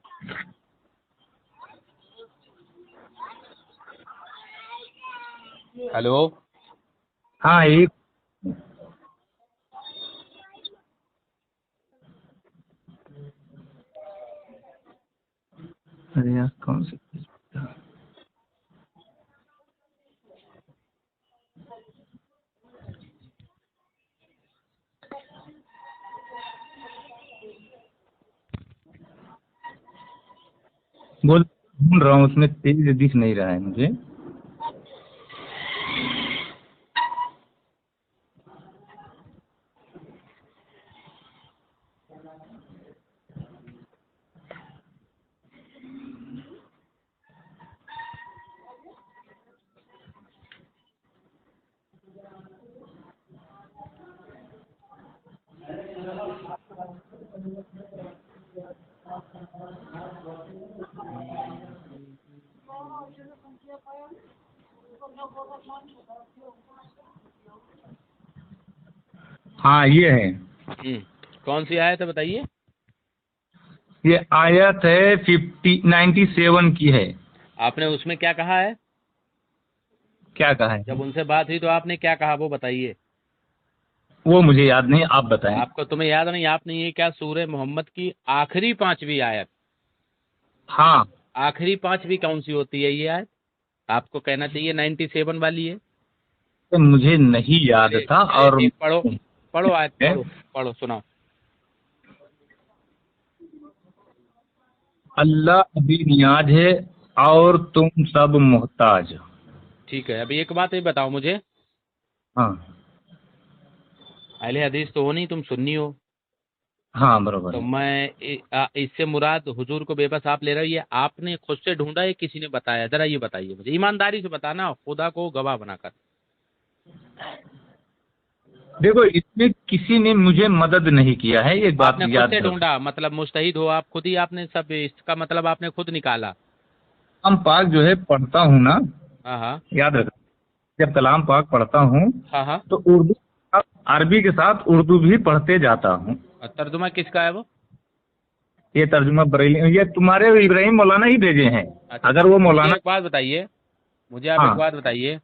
हेलो हाँ एक अरे यार कौन सी बोल ढूंढ रहा हूँ, उसमें तेज दिख नहीं रहा है मुझे। हाँ ये है, कौन सी आयत है बताइए? ये आयत है 97 की है। आपने उसमें क्या कहा है? क्या कहा है? जब उनसे बात हुई तो आपने क्या कहा वो बताइए। वो मुझे याद नहीं, आप बताएं। आपको तुम्हें याद नहीं? आपने ये क्या सूरह मोहम्मद की आखिरी 5वीं आयत, हाँ आखिरी 5वीं कौन सी होती है ये आयत? आपको कहना चाहिए 97 वाली है। तो मुझे नहीं याद था। और एक पढ़ो, पढ़ो आयत, पढ़ो पढ़ो, सुनाओ। अल्लाह अभी नियाज है और तुम सब मोहताज। ठीक है, अभी एक बात ये बताओ मुझे, हाँ अहले हदीस तो हो नहीं, तुम सुन्नी हो, हाँ बरोबर तो है। मैं इससे मुराद हुजूर को बेबस आप ले रहे हो, ये आपने खुद से ढूंढा या किसी ने बताया? जरा ये बताइए मुझे, ईमानदारी से बताना, खुदा को गवाह बनाकर। देखो इसमें किसी ने मुझे मदद नहीं किया है, एक बात आपने खुद याद से रखो। ढूंढा, मतलब मुस्तहिद हो आप खुद ही, आपने सब, इसका मतलब आपने खुद निकाला। कलाम पाक जो है पढ़ता हूँ ना, हाँ हाँ याद रखो, जब कलाम पाक पढ़ता हूँ हाँ हाँ। तो उर्दू के साथ, अरबी के साथ उर्दू भी पढ़ते जाता हूँ। और तर्जुमा किसका है वो? ये तर्जुमा बरेली, ये तुम्हारे इब्राहिम मौलाना ही भेजे हैं। अच्छा, अगर वो मुझे मौलाना, एक बात बताइए, मुझे आप एक हाँ बात बताइए,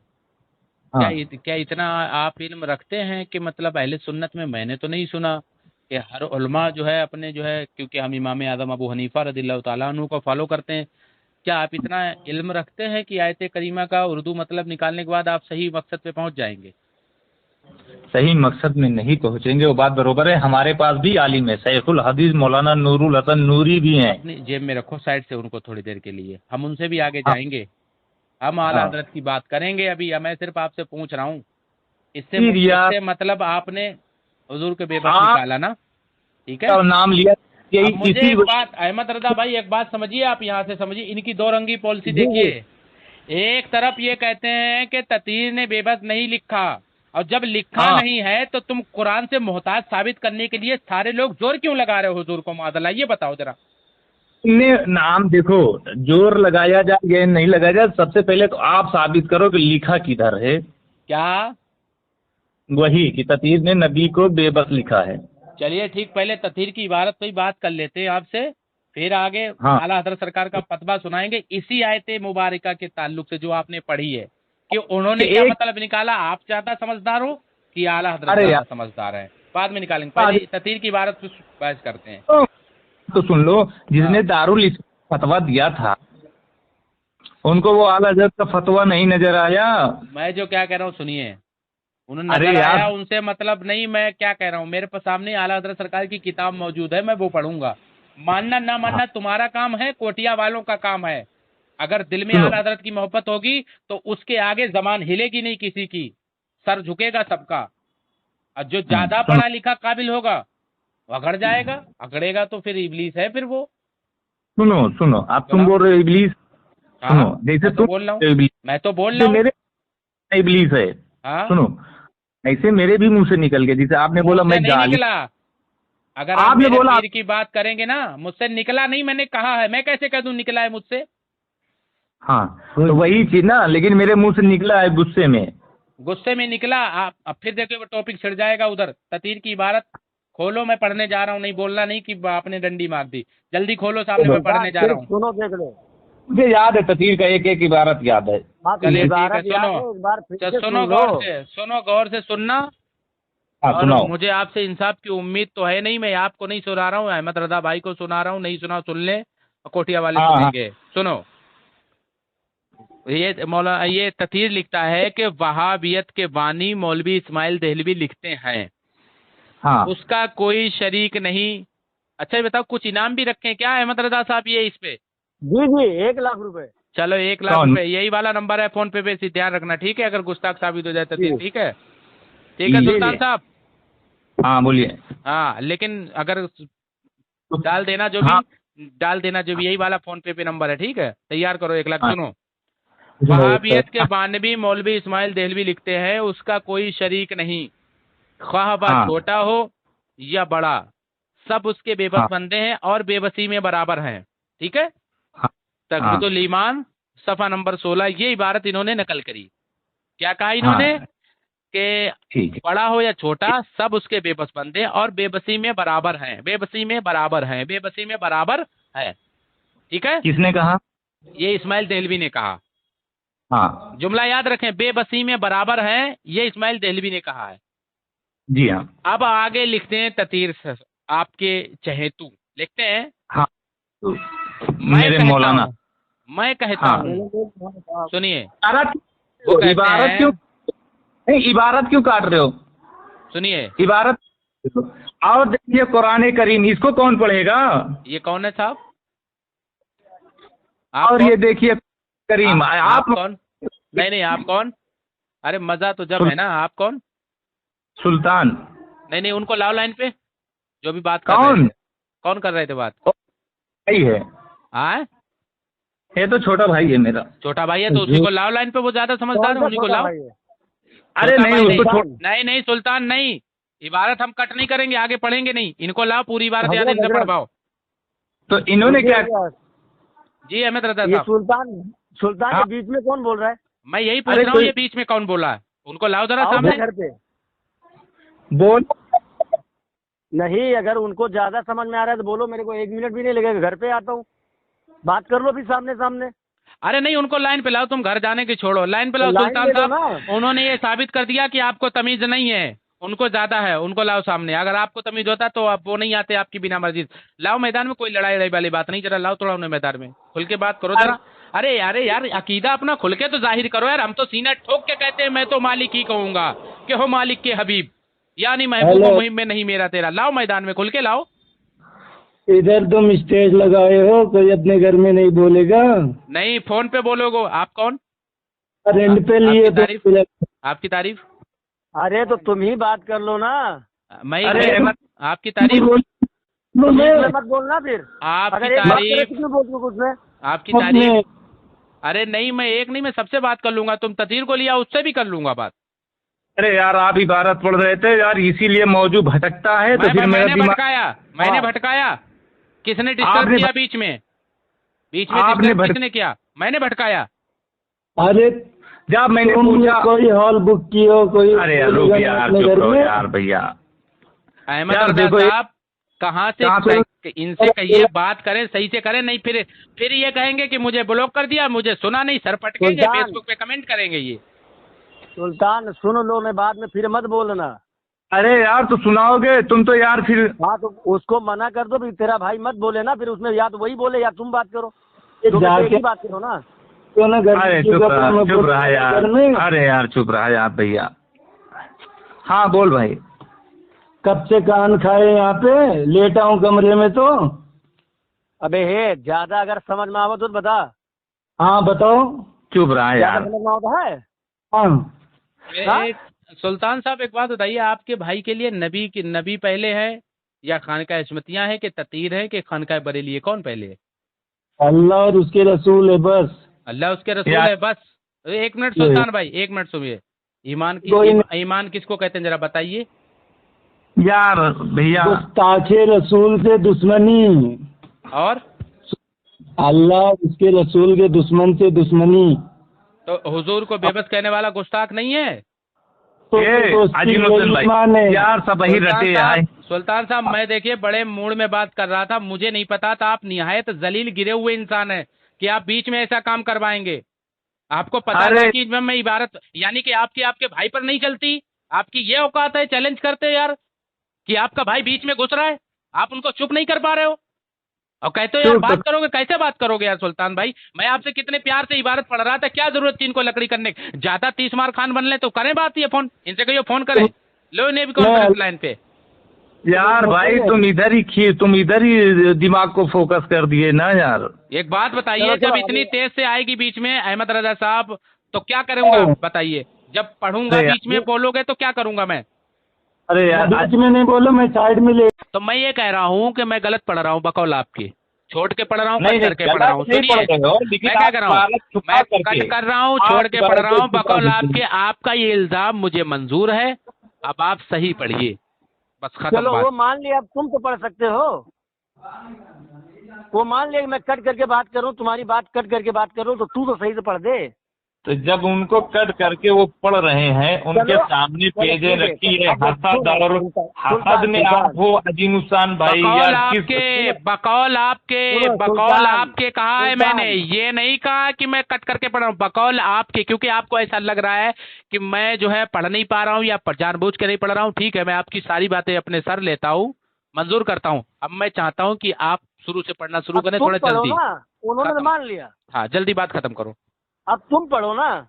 हाँ क्या इतना आप इल्म रखते हैं कि मतलब अहले सुन्नत में मैंने तो नहीं सुना कि हर उलमा जो है अपने जो है, क्योंकि हम इमाम आज़म अबू हनीफा रज़ियल्लाहु ताला अन्हु को फॉलो करते हैं, क्या आप इतना इल्म रखते हैं कि आयत करीमा का उर्दू मतलब निकालने के बाद आप सही मकसद पे पहुंच जाएंगे? सही मकसद में नहीं पहुंचेंगे, वो बात बरोबर है। हमारे पास भी आलिम है, शैखुल हदीस मौलाना नूरुल हसन नूरी भी हैं। अपनी जेब में रखो साइड से उनको थोड़ी देर के लिए, हम उनसे भी आगे हाँ जाएंगे, हम आला हाँ हजरत की बात करेंगे। अभी मैं सिर्फ आपसे पूछ रहा हूँ, फिर यार इससे मतलब आपने हुजूर के बेबस आपका निकाला ना, ठीक है। नाम लिया, यही अब मुझे इसी एक बात, अहमद रजा भाई एक बात समझिए, आप यहाँ से समझिए, इनकी दो रंगी पॉलिसी वो देखिए। एक तरफ ये कहते हैं कि ततीर ने बेबस नहीं लिखा, और जब लिखा हाँ। नहीं है तो तुम कुरान से मोहताज साबित करने के लिए सारे लोग जोर क्यों लगा रहे हो हुजूर को मादल्ला, ये बताओ जरा। ने नाम देखो, जोर लगाया जाए या नहीं लगाया जाए, सबसे पहले तो आप साबित करो कि लिखा किधर है। क्या? वही कि ततीर ने नबी को बेबस लिखा है। चलिए ठीक, पहले तथहीर की इबारत पे ही बात कर लेते हैं आपसे, फिर आगे हाँ। आला हज़रत सरकार का फतवा सुनाएंगे इसी आयत मुबारका के ताल्लुक से जो आपने पढ़ी है कि उन्होंने कि क्या एक- मतलब निकाला, आप ज्यादा समझदार हो कि आला हज़रत अरे ज्यादा यार। समझदार है, बाद में निकालेंगे, पहले तथहीर की इबारत पे बहस करते हैं। तो सुन लो, जिसने हाँ। दारुल इस्लाम फतवा दिया था उनको वो आला हज़रत का फतवा नहीं नजर आया। मैं जो क्या कह रहा हूँ सुनिए, उन्हें अरे नजर यार। आया उनसे मतलब नहीं, मैं क्या कह रहा हूँ, मेरे पास सामने आला हज़रत सरकार की किताब मौजूद है, मैं वो पढ़ूंगा। मानना ना मानना तुम्हारा काम है, कोटिया वालों का काम है। अगर दिल में सुनो। आला हज़रत की मोहब्बत होगी तो उसके आगे जबान हिलेगी नहीं किसी की, सर झुकेगा सबका। और जो ज्यादा सुनो। पढ़ा लिखा काबिल होगा वो अगड़ जाएगा, अगड़ेगा तो फिर इबलीस है फिर वो। सुनो सुनो, आप तुम सुनाओ। बोल रहे हो इबलीस। हाँ, सुनो, जैसे मैं तो तुम बोल रहा हूँ, इबलीस, मैं तो बोल जैसे रहा हूँ। मेरे इबलीस है। हाँ, सुनो, ऐसे मेरे भी मुंह से निकल गया, जैसे आपने बोला मुझसे मैं नहीं गाली। निकला। अगर आप आपने मेरे बोला पीर की बात करेंगे ना, मुझसे निकला नहीं, मैंने कहा है, मैं कैसे कह दूं निकला है मुझसे। हाँ, तो वही चीज ना, लेकिन मेरे मुंह से निकला है गुस्से में। गुस्से में निकला। आप अब फिर देखिए वो टॉपिक छिड़ जाएगा उधर। ततीर की इबारत खोलो, मैं पढ़ने जा रहा हूँ, नहीं बोलना नहीं कि आपने डंडी मार दी। जल्दी खोलो सामने, मैं पढ़ने जा रहा हूँ। सुनो देख लो, मुझे याद है, ततीर का एक एक इबारत याद है। आप चलिए ठीक है, इबारत याद सुनो। है, एक बार फिर से सुनो सुन लो। गौर से, सुनो गौर से सुनना। हाँ, और सुनाओ। मुझे आपसे इंसाफ की उम्मीद तो है नहीं, मैं आपको नहीं सुना रहा हूँ, अहमद रजा भाई को सुना रहा हूँ, नहीं सुना सुन ले, कोटिया वाले हाँ, हाँ। सुनेंगे। सुनो, ये ततीर लिखता है कि वहाबियत के बानी मौलवी इस्माइल देहलवी लिखते हैं, हाँ, उसका कोई शरीक नहीं। अच्छा ये बताओ, कुछ इनाम भी रखे हैं क्या अहमद रजा साहब ये इस पे? जी जी, 1,00,000 रुपए। चलो 1,00,000 कौन? रुपए, यही वाला नंबर है फोन पे, इसी ध्यान रखना, ठीक है? अगर गुस्ताख साबित हो जाए तो जी। ठीक है, ठीक है जी, सुल्तान जी। साहब। हाँ, बोलिए। हाँ, लेकिन अगर डाल देना जो हाँ। भी, डाल देना जो भी, यही वाला फोन पे नंबर है, ठीक है? तैयार करो 1,00,000। हाँ। सुनो, वहाबियत के बानवी मौलवी इस्माइल देहलवी लिखते हैं, उसका कोई शरीक नहीं, ख्वाह वह हाँ। छोटा हो या बड़ा, सब उसके बेबस हाँ। बंदे हैं और बेबसी में बराबर हैं, ठीक है? हाँ। तकरीबुल ईमान सफा नंबर 16, ये इबारत इन्होंने नकल करी। क्या कहा इन्होंने? हाँ, कि ठीक है। बड़ा हो या छोटा सब उसके बेबस बंदे और बेबसी में बराबर हैं, बेबसी में बराबर हैं, बेबसी में बराबर है, ठीक है? किसने कहा? ये इस्माइल देहलवी ने कहा। हाँ, जुमला याद रखें, बेबसी में बराबर हैं, ये इस्माइल देहलवी ने कहा है। जी हाँ। अब आगे लिखते हैं ततीर आपके चहेतू लिखते हैं, हाँ, मैं मेरे कहता मौलाना। हूं, मैं कहता हाँ। हूं, सुनिए, इबारत वो कहते इबारत हैं, क्यों नहीं, इबारत क्यों काट रहे हो? सुनिए, इबारत। और देखिए कुरान करीम, इसको कौन पढ़ेगा? ये कौन है साहब? आप और कौन? ये देखिए करीम, आप कौन? नहीं नहीं, आप कौन? अरे मजा तो जब है ना, आप कौन? सुल्तान। नहीं नहीं, उनको लाओ लाइन पे, जो भी बात कर रहे कौन? थे। कौन कर रहे थे बात? भाई है, हाँ, ये तो छोटा भाई है मेरा। छोटा भाई है तो उसी को लाओ लाइन पे, वो ज्यादा समझदार है, उन्हीं को लाओ। अरे छोटा नहीं, भाई उसको नहीं, छोड़। नहीं नहीं सुल्तान नहीं, इबारत हम कट नहीं करेंगे, आगे पढ़ेंगे नहीं, इनको लाओ, पूरी इबारत याद इनसे पढ़वाओ। तो इन्होंने क्या? जी अहमद रजा ये साहब, सुल्तान हाँ। के बीच में कौन बोल रहा है? मैं यही पूछ अरे रहा हूँ, कोई- ये बीच में कौन बोला है? उनको लाओ जरा आओ सामने। घर पे। बोल। नहीं, अगर उनको ज्यादा समझ में आ रहा है तो बोलो, मेरे को 1 मिनट भी नहीं लगेगा, घर पे आता हूँ, बात कर लो फिर सामने सामने। अरे नहीं, उनको लाइन पे लाओ, तुम घर जाने की छोड़ो, लाइन पे लाओ। लाइन सुल्तान ले लो साहब, ना। उन्होंने ये साबित कर दिया कि आपको तमीज नहीं है, उनको ज्यादा है, उनको लाओ सामने। अगर आपको तमीज होता तो आप वो नहीं आते आपकी बिना मर्जी। लाओ मैदान में, कोई लड़ाई लड़ाई वाली बात नहीं, जरा लाओ थोड़ा उन्हें मैदान में, खुल के बात करो जरा। अरे यार अकीदा अपना खुल के तो जाहिर करो यार, हम तो सीना ठोक के कहते हैं मैं तो मालिक ही कहूंगा कि हो मालिक के हबीब, यानी महबूब मुहिम में नहीं मेरा तेरा। लाओ मैदान में, खुल के लाओ। इधर तुम स्टेज लगाए हो, कोई अपने घर में नहीं बोलेगा। नहीं, फोन पे बोलोगे। आप कौन? रेंट पे लिए आपकी तारीफ। अरे तो तुम ही बात कर लो ना, मैं अरे आपकी तारीफ, बीच में मत बोलना फिर। आपकी अगर एक बात करे तारीफ, तो क्यों बोल दूं उसमें? आपकी तारीफ। अरे नहीं, मैं एक नहीं, मैं सबसे बात कर लूंगा। तुम ततीर को लिया, उससे भी कर लूंगा बात। अरे यार आप इबारत पढ़ रहे थे यार, इसीलिए मौजू भटकता है तो फिर मेरा मैंने दिमाग। भटकाया, मैंने हाँ। भटकाया? किसने डिस्टर्ब किया बीच में? बीच में आपने डिस्टर्ब किसने किया? मैंने भटकाया? अरे जब मैंने तुमने पूछा, कोई हॉल बुक की हो, कोई अरे यार रुक यार, अपने चुप घर रहो में? यार भैया। अहमद यार रजा देखो साहब कहाँ कहाँ से से? इनसे कहिए बात करें, सही से करें, नहीं फिर ये कहेंगे कि मुझे ब्लॉक कर दिया, मुझे सुना नहीं, सर पटकेंगे, सुल्तान। फेसबुक पे कमेंट करेंगे ये। सुल्तान सुन लो, मैं बाद में फिर मत बोलना। अरे यार तो सुनाओगे तुम तो यार फिर। हाँ तो उसको मना कर दो भी, तेरा भाई मत बोले ना, फिर उसमें या तो वही बोले या तुम बात करो, ये दोनों में से एक जाके ही बात करो ना। क्यों ना घर अरे की चुप कपड़ों रहा, में चुप रहा यार। घर में? अरे यार चुप रहा यार भैया। हाँ बोल भाई। कब से कान खाए यहाँ पे लेटा हूँ कमरे में तो। अबे हे, ज्यादा अगर समझ में आवो तो बता। हाँ बताओ। चुप रहा ज्यादा यार। समझ में आवता है? हाँ हाँ? एक सुल्तान साहब एक बात बताइए, आपके भाई के लिए नबी पहले है या खानका इस्मतियाँ है कि ततीर है कि खानका बरेली है, कौन पहले है? अल्लाह और उसके रसूल है बस। अल्लाह उसके रसूल यार- है बस। एक मिनट सुल्तान भाई, एक मिनट सुनिए। कोई ईमान किसको कहते हैं जरा बताइए। यार भैया गुस्ताखे रसूल से दुश्मनी, और अल्लाह और उसके रसूल के दुश्मन से दुश्मनी। तो हुजूर को बेबस कहने वाला गुस्ताख नहीं है? तो ए, उसकी अजीम यही हसन भाई, ईमान है। यार सब वही रटे यार। सुल्तान साहब मैं देखिए बड़े मूड में बात कर रहा था, मुझे नहीं पता था आप निहायत जलील गिरे हुए इंसान हैं कि आप बीच में ऐसा काम करवाएंगे। आपको पता अरे- था कि मैं इबारत यानी कि आपके भाई पर नहीं चलती? आपकी ये औकात है चैलेंज करते यार कि आपका भाई बीच में घुस रहा है, आप उनको चुप नहीं कर पा रहे हो और कहते हो यार चुप। बात करोगे, कैसे बात करोगे यार सुल्तान भाई? मैं आपसे कितने प्यार से इबारत पढ़ रहा था, क्या जरूरत थी इनको लकड़ी करने की? ज्यादा 30 मार खान बन ले तो करें बात, ये फोन इनसे कहिए फोन करें, लो इन्हें भी कॉन्फ्रेंस लाइन पे। यार भाई तुम इधर ही दिमाग को फोकस कर दिए ना यार। एक बात बताइए, चलो, जब चलो, इतनी अभी- तेज से आएगी बीच में अहमद रजा साहब तो क्या करूंगा बताइए? जब पढ़ूंगा अरे यार- बीच में बोलोगे तो क्या करूंगा मैं? अरे यार बीच में नहीं बोलो, मैं साइड में ले। तो मैं ये कह रहा हूँ कि मैं गलत पढ़ रहा हूँ, बकौल आपकी छोड़ के पढ़ रहा हूँ, नहीं, कट करके नहीं, पढ़ रहा हूँ। गलत नहीं सुनिए पढ़ रहे हो, लेकिन मैं क्या आप कर रहा हूँ, इबारत छुपा मैं करके- कट कर रहा हूँ, आप छोड़ के पढ़ रहा हूँ, इबारत छुपा बकौल करके- आपके। आपका ये इल्जाम मुझे मंजूर है, अब आप सही पढ़िए, बस खत्म चलो बात। वो मान लिया, अब तुम तो पढ़ सकते हो। वो मान लिया कि मैं कट करके बात करूं, तुम्हारी बात कट करके बात करूं, तो तू तो सही से पढ़ दे। तो जब उनको कट करके वो पढ़ रहे हैं, उनके चलो, सामने चलो, पेजें ठीक है। रखी है, अब हसद और सुल्तान, हसद में सुल्तान। आप हो अजीमुस्तान भाई बकौल यार। सुनो, बकौल सुल्तान, आपके कहा है सुल्तान। मैंने, ये नहीं कहा कि मैं कट करके पढ़ रहा हूँ। बकौल आपके, क्योंकि आपको ऐसा लग रहा है कि मैं जो है पढ़ नहीं पा रहा हूँ या जानबूझ के नहीं पढ़ रहा हूँ। ठीक है, मैं आपकी सारी बातें अपने सर लेता हूँ, मंजूर करता हूँ। अब मैं चाहता हूँ कि आप शुरू से पढ़ना शुरू अब करें, तुम थोड़ा पढ़ो जल्दी। ना, उन्होंने तो खत्म। मान लिया, हाँ जल्दी बात खत्म करो। अब तुम पढ़ो ना।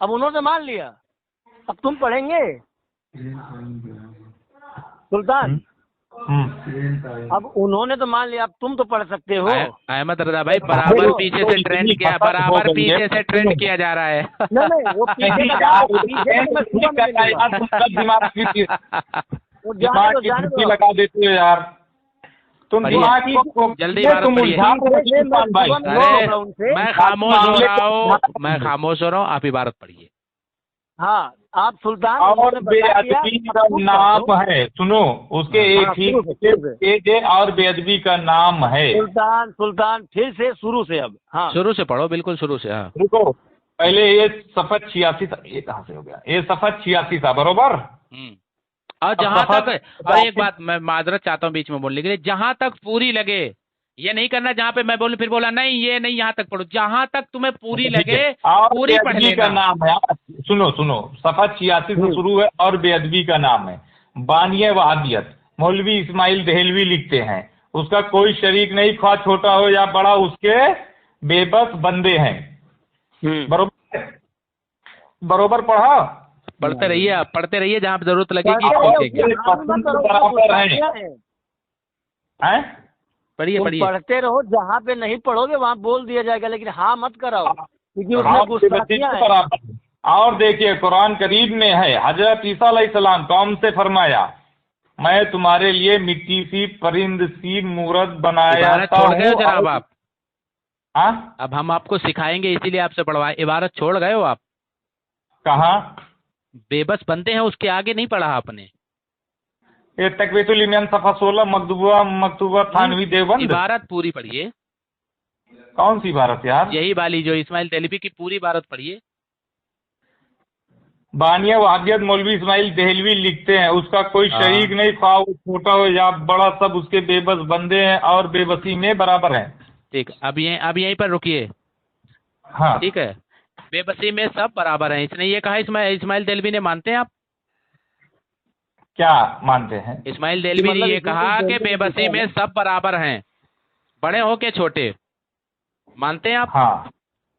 अब उन्होंने मान लिया, अब तुम पढ़ेंगे सुल्तान। अब उन्होंने तो मान लिया, अब तुम तो पढ़ सकते हो। अहमद रजा भाई बराबर पीछे से ट्रेंड किया, बराबर पीछे से ट्रेंड किया जा रहा है। नहीं वो पीछे का यार, पीछे का मैं सुबह में यार, मिलूंगा। तुम सब दिमाग की वो दिमाग की जाने छुट्टी दो। लगा देते हो यार। तुम पढ़िए। दिमाग को जल्दी ये इबारत तुम पढ़िए। उलझा रहे हो अजीमुस्तान भाई। अरे मैं खामोश हो रहा हूँ, मैं खामोश हो रहा हूँ, आप इबारत पढ़िए। हाँ आप सुल्तान, और उन्होंने बता दिया, बेअदबी अब का तुम नाम पढ़ो। है, सुनो उसके एक हाँ, ही शुरू से। पेज है और बेअदबी का नाम है। सुल्तान फिर से शुरू से अब। हाँ शुरू से पढ़ो, बिल्कुल शुरू से। हाँ रुको, पहले ये सफा 86 था, ये कहाँ से हो गया? ये सफा 86 था बरोबर। और जहां अब तक, और एक बात मैं माजरत चाहता हूँ बीच में बोलने के लिए, जहां तक पूरी लगे, ये नहीं करना जहां पे मैं बोलूं फिर बोला नहीं ये नहीं, यहाँ तक पढ़ो, जहां तक तुम्हें पूरी लगे और पूरी पढ़ बेअदबी का लेना। नाम है, सुनो सुनो, सफा 86 से शुरू है और बेअदबी का नाम है बानिया वहाबियत। मौलवी इस्माइल दहलवी लिखते हैं, उसका कोई शरीक नहीं, ख्वाह छोटा हो या बड़ा, उसके बेबस बंदे हैं। बरोबर बरोबर पढ़ा। पढ़ते रहिए, आप पढ़ते रहिए, जहां पे जरूरत लगेगी पढ़ते रहिए, पहुंचेंगे। उसके हाथ मत करो, बराबर उसका हैं। क्या है? हैं? पढ़िए तुम पढ़िए। पढ़ते रहो, जहाँ पे नहीं पढ़ोगे वहाँ बोल दिया जाएगा, लेकिन हाँ मत कराओ, क्योंकि उसमें आपके बच्चे गुस्ताखियाँ के हैं। बराबर हैं। और देखिए कुरान करीम में है, हजरत ईसा अलैहिस्सलाम कौम से फरमाया, मैं तुम्हारे लिए मिट्टी सी परिंद सी मूरत बनाया इबारत छोड़ गए हो जनाब आप? हाँ अब हम आपको सिखाएंगे, इसीलिए आपसे पढ़वाए। इबारत छोड़ गए हो आप? कहाँ? बेबस बंदे हैं, उसके आगे नहीं पढ़ा आपने। ये तकवीतुल ईमान सफ़ा 16 मकतूबा थानवी देवबंद। इबारत पूरी पढ़िए। कौन सी इबारत यार? यही वाली जो इस्माइल देहलवी की पूरी इबारत पढ़िए। बानिया वहाबियत मौलवी इस्माइल देहलवी लिखते हैं, उसका कोई हाँ। शरीक नहीं, ख्वाह वो छोटा हो या बड़ा, सब उसके बेबस बंदे हैं और बेबसी में बराबर हैं। ठीक, अब यहीं पर रुकिए। हाँ, ठीक है, बेबसी में सब बराबर हैं, इसने ये कहा। इस्माइल देहलवी ने, मानते हैं आप? क्या मानते हैं? इस्माइल देहलवी ने ये कहा कि बेबसी में सब बराबर हैं, बड़े हो के छोटे। मानते हैं आप? हाँ।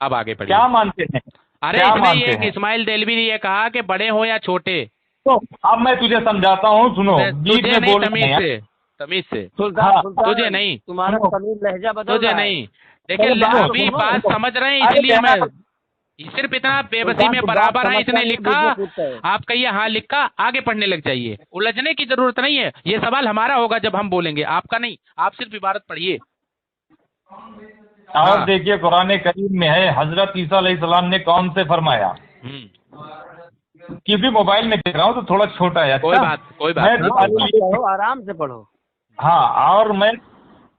अब आगे पढ़िए। क्या मानते हैं? अरे क्या इसने मानते ये, हैं? इस्माइल देहलवी ने ये कहा कि बड़े हो या छोटे। तो अब मैं तुझे समझाता हूँ, सुनो। बीच तुझे में नहीं, बोल तमीज रहे हैं। से, तमीज से। सुल्तान, हाँ, सुल्तान, तुझे नहीं, तुम्हारा तमीज लहजा बदल तुझे रहा है। नहीं। देखिए, अरे बात अभी सुनो, बात सुनो। समझ रहे हैं, अरे इसलिए बहना- मैं सिर्फ इतना बेबसी सुल्तान, में तुम बराबर बात है इसने समझता नहीं, लिखा। बीच में पूछता है। आप कहिए हाँ लिखा, आगे पढ़ने लग जाइए। उलझने की जरूरत नहीं है, ये सवाल हमारा होगा जब हम बोलेंगे, आपका नहीं। आप सिर्फ इबारत पढ़िए। और हाँ। देखिए, कुरान करीम में है, हजरत ईसा अलैहिस्सलाम ने कौन से फरमाया। क्योंकि मोबाइल में देख रहा हूँ तो थोड़ा छोटा है। कोई बात मैं नहीं। तुम्हारे लिए, पढ़ो, आराम से पढ़ो। हाँ, और मैं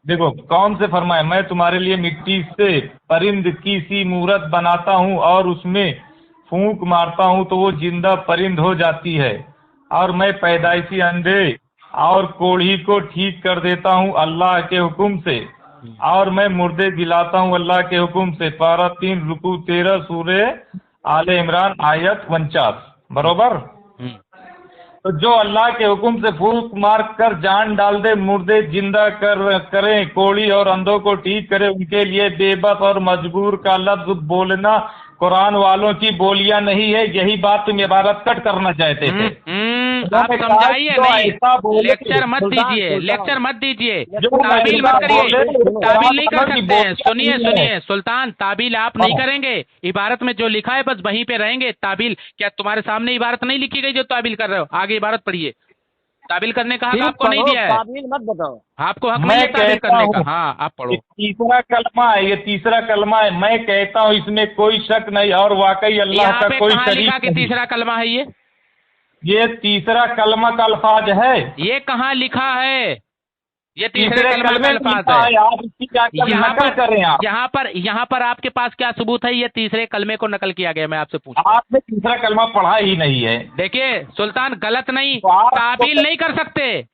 देखो कौन से फरमाया, मैं तुम्हारे लिए मिट्टी से परिंद की सी मूरत बनाता हूँ और उसमें फूंक मारता हूँ तो वो जिंदा परिंद हो जाती है, और मैं पैदाइशी अंधे और कोढ़ी को ठीक कर देता हूँ अल्लाह के हुक्म से, और मैं मुर्दे दिलाता हूँ अल्लाह के हुक्म से। पारा 3 रुकू 13 सूरे आले इमरान आयत 49। बरोबर। तो जो अल्लाह के हुक्म से फूंक मार कर जान डाल दे, मुर्दे जिंदा करें, कोढ़ी और अंधों को ठीक करे, उनके लिए बेबस और मजबूर का लफ्ज बोलना कुरान वालों की बोलियां नहीं है। यही बात तुम इबारत कट करना चाहते थे। आप समझाइए नहीं, लेक्चर मत सुल्तान, दीजिए, सुल्तान। लेक्चर मत दीजिए, जो ताबील मत ऐसा करिए। बोले, ताबील नहीं कर कुरान की सकते हैं। बोलियां सुनिए नहीं है। सुनिए सुल्तान, ताबील आप नहीं करेंगे। इबारत में जो लिखा है बस वहीं पे रहेंगे। ताबील क्या तुम्हारे सामने इबारत नहीं लिखी गई जो ताबील कर रहे हो? आगे इबारत पढ़िए। ताबील करने का हक ठीक, आपको नहीं पढ़ो, दिया है, ताबील मत बताओ। आपको हक मैं नहीं है ताबील कहता करने का। हूँ, हाँ, आप पढ़ो। ये तीसरा कलमा है, ये तीसरा कलमा है। मैं कहता हूँ इसमें कोई शक नहीं, और वाकई अल्लाह यहाँ का पे कोई कहाँ लिखा शरीक कि नहीं। तीसरा कलमा है? ये तीसरा कलमा का अल्फाज है। ये कहाँ लिखा है? ये तीसरे तीसरे कलमा कलमे का में अल्फाज लिखा है। है, आप इसकी जाकर यहाँ नकल पर करें। आप यहाँ पर आपके पास क्या सबूत है ये तीसरे कलमे को नकल किया गया? मैं आपसे पूछ, आपने तीसरा कलमा पढ़ा ही नहीं है। देखिए सुल्तान, गलत नहीं, तो आप ताबील नहीं कर सकते,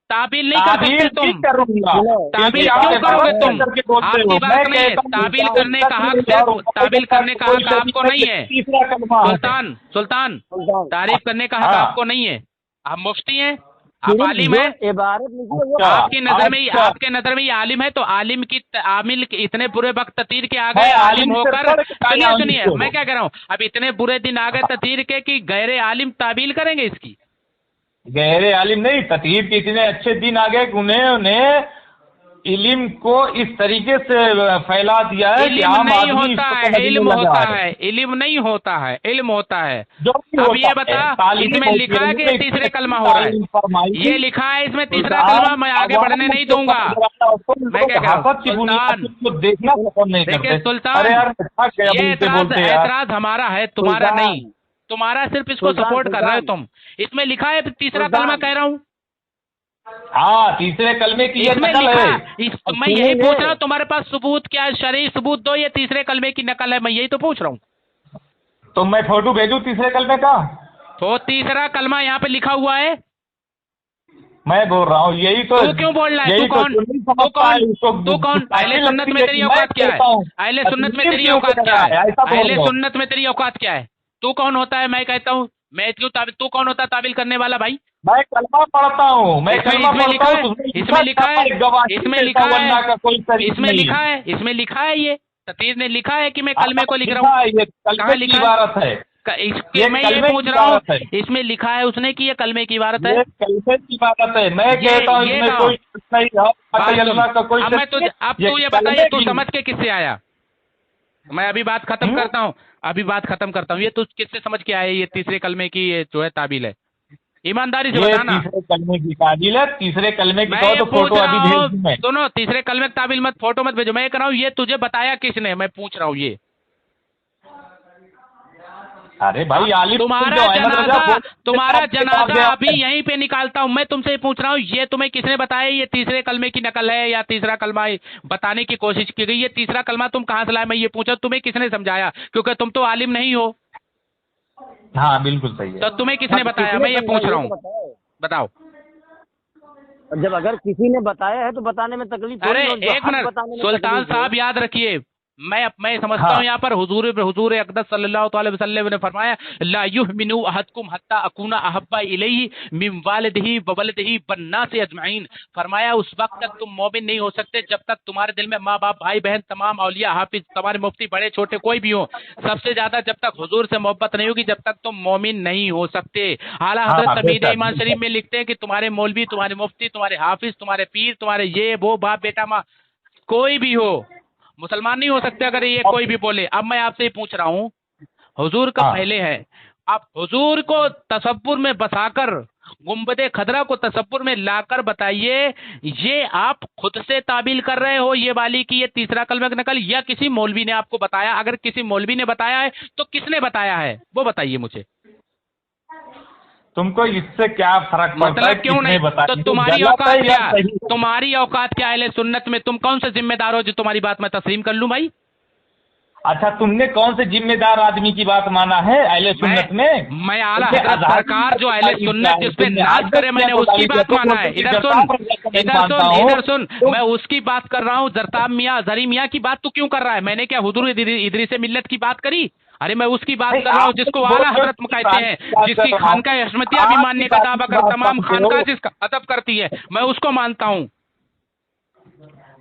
ताबील नहीं कर ताबील सकते नहीं तुम। करूंगा। ताबील क्योंकि क्यों आप करोगे इबारत तुम? करके बोलते आपकी हो। बात मैं नहीं है, कहता हूँ ताबील इबारत करने का हक नहीं है, और सिर्फ ताबील करने का कोई हक आपको शरीक नहीं है। तीसरा कलमा है। सुल्तान, सुल्तान, सुल्तान, तारीफ करने का हक हाँ। आपको नहीं है। आप मुफ्ती हैं, आप आलिम जो हैं। इबारत लिखी है वो अच्छा। आपकी नजर में अच्छा। आपके नजर में ये आलिम है, तो आलिम की आमिल के इतने बुरे वक्त ततीर के आ गए, मैं आलिम आलिम से होकर। पढ़ के सुनिए आया हूं सुनिए, इसको। मैं क्या कह रहा हूँ, अब इतने बुरे दिन आ गए ततीर के कि गैर आलिम ताबील करेंगे इसकी। गहरे आलिम नहीं, ततीर के इतने अच्छे दिन आ गए कि उन्हें इल्म को इस तरीके से फैला दिया है कि इल्म आम नहीं आदमी होता इसको है, समझने इल्म लगा होता है। है, इल्म नहीं होता है, इल्म होता है। जो भी अब होता ये है, बता, तालीम इसमें होती लिखा है कि है, तीसरे कलमा हो रहा तालीम है, फरमाई ये लिखा है इसमें तीसरा सुल्तान, कलमा, मैं आगे अवाम बढ़ने नहीं को दूंगा। मैं क्या कह रहा हूं? हाफत की बुनियाद सुल्तान, को देखना पसंद नहीं देखिए करते। सुल्तान, अरे यार, थक गया ये बोलते बोलते यार। एतराज हमारा है, तुम्हारा सुल्तान, नहीं। तुम्हारा सिर्फ इसको सुल्तान, सपोर्ट कर रहे हो सुल्तान। तुम। इसमें लिखा है तीसरा सुल्तान। कलमा, कह रहा हूँ हाँ, तीसरे कलमे की ये इसमें नकल लिखा है। मैं यही पूछ रहा हूँ, तुम्हारे पास सबूत क्या है? शरई सबूत दो, ये तीसरे कलमे की नकल है, मैं यही तो पूछ रहा हूँ। तो मैं फोटो भेजूं तीसरे कलमे का? तो तीसरा कलमा यहाँ पे लिखा हुआ है। मैं बोल रहा हूँ, यही तो। तू क्यों बोल रहा है? यही तू कौन? तो नहीं तू समझता कौन? है इसको। तू कौन? अहले सुन्नत में तेरी औकात क्या है? अहले सुन्नत में तेरी औकात क्या है? अहले सुन्नत में तेरी औकात क्या है? तू कौन होता है? मैं कहता हूँ, मैं क्यों ताबिल, तू कौन होता है ताबिल करने वाला भाई? मैं कलमा पढ़ता हूँ, मैं कलमा पढ़ता हूँ। इसमें लिखा है, इसमें लिखा है, का कोई तरीक इसमें नहीं लिखा है। है, इसमें लिखा है, ये ततीर ने लिखा है कि मैं कलमे को लिख रहा हूँ। ये कहाँ कलमे की लिखा है? इबारत है। इसके ये मैं ये कलमे पूछ की रहा हूँ, इबारत है। इसमें लिखा है उसने कि ये कलमे की इबारत है। ये कलमे की इबारत है। मैं ये- कहता हूँ ये इसमें कहो। कोई शक नहीं है, बात सुन। अल्लाह का कोई अब मैं शक तुझे, नहीं। अब तू ये कलमे बताइए, तू की- समझ के किससे आया? मैं अभी बात खत्म करता हूँ, अभी बात खत्म करता हूँ। ये तू किससे समझ के आया ये तीसरे कलमे की ये जो है ताबील है? ईमानदारी से ये बताना। तीसरे कलमे की ताबील है। तीसरे कलमे की मैं कहो ये तो पूछ फोटो अभी रहा भेज दूं मैं। हूँ, सुनो, तीसरे कलमे की ताबील मत, फोटो मत भेजो। मैं ये कह रहा हूँ, ये तुझे बताया किसने? मैं पूछ रहा हूँ ये। अरे भाई आलिम तुम्हारा जो अहमद रजा जनाजा बोल- तुम्हारा आपके जनाजा पास अभी यहीं पे निकालता हूँ। मैं तुमसे पूछ रहा हूँ, ये तुम्हें किसने बताया ये तीसरे कलमे की नकल है या तीसरा कलमा बताने की कोशिश की गई? ये तीसरा कलमा तुम कहाँ से लाए? मैं ये पूछा, तुम्हें किसने समझाया? क्योंकि तुम तो आलिम नहीं हो। हाँ बिल्कुल सही है। तो तुम्हें किसने बताया? मैं ये पूछ रहा हूँ, बताओ। जब अगर किसी ने बताया है तो बताने में तकलीफ थोड़ी अरे है, उनको एक हक मिनट बताने में सुल्तान तकलीफ है। साहब, याद रखिए, मैं समझता हाँ। हूँ यहाँ पर हुजूर अक़दस सल्लल्लाहु अलैहि वसल्लम ने फरमाया, ला युमिनु अहदकुम हत्ता अकूना अहब्बा इलैहि मिन वालिदिही व वलदिही वन्नासि अजमईन। फरमाया उस वक्त तक तुम मोमिन नहीं हो सकते जब तक तुम्हारे दिल में माँ बाप, भाई बहन, तमाम औलिया, हाफिज, तुम्हारे मुफ्ती, बड़े छोटे कोई भी हो, सबसे ज्यादा जब तक हुजूर से मोहब्बत नहीं होगी जब तक तुम मोमिन नहीं हो सकते। आला हाँ, हजरत तमीद बेशक, ईमान शरीफ बेशक। में लिखते हैं कि तुम्हारे मौलवी, तुम्हारे मुफ्ती, तुम्हारे हाफिज, तुम्हारे पीर, तुम्हारे ये वो बाप बेटा माँ कोई भी हो, मुसलमान नहीं हो सकते अगर ये कोई भी बोले। अब मैं आपसे ही पूछ रहा हूँ, हुजूर का हाँ। पहले है, आप हुजूर को तसव्वुर में बसाकर, गुंबदे खदरा को तसव्वुर में लाकर बताइए, ये आप खुद से ताबील कर रहे हो ये वाली की ये तीसरा कलमा की नकल, या किसी मौलवी ने आपको बताया? अगर किसी मौलवी ने बताया है तो किसने बताया है वो बताइए मुझे। तुमको इससे क्या फर्क पड़ता है? मतलब क्यों किसने नहीं? बताया? तो तुम्हारी गलत औकात है या क्या? सही है? तुम्हारी औकात क्या अहले सुन्नत में? तुम कौन से जिम्मेदार हो जो तुम्हारी बात मैं तस्लीम कर लूं भाई? अच्छा, तुमने कौन से जिम्मेदार आदमी की बात माना है अहले सुन्नत में? मैं आला तुमने हजरत आज़ादी सरकार जो अहले की सुन्नत है, जिस पे तुमने नाज आज़ाद करे मैंने किया तो उसकी गाली बात दिया, माना तो है। तुम इधर जरताब सुन, रज़ा को नहीं इधर मानता सुन, हो। इधर सुन, मैं उसकी बात कर रहा हूँ। जरताब मियाँ, जरी मियाँ की बात तू क्यों कर रहा है? मैंने क्या हुजूर इदरीस मिल्लत की बात करी? अरे मैं उसकी बात नहीं, कर रहा हूँ आप जिसको तो आला बोल हजरत रहे कहते हो, हैं, बात जिसकी कर रहा हूँ। खानका हशमतिया भी आप मानने की का बात दावा की कर, बात तमाम करते खानका हो। जिसका अदब करती है, मैं उसको मानता हूँ।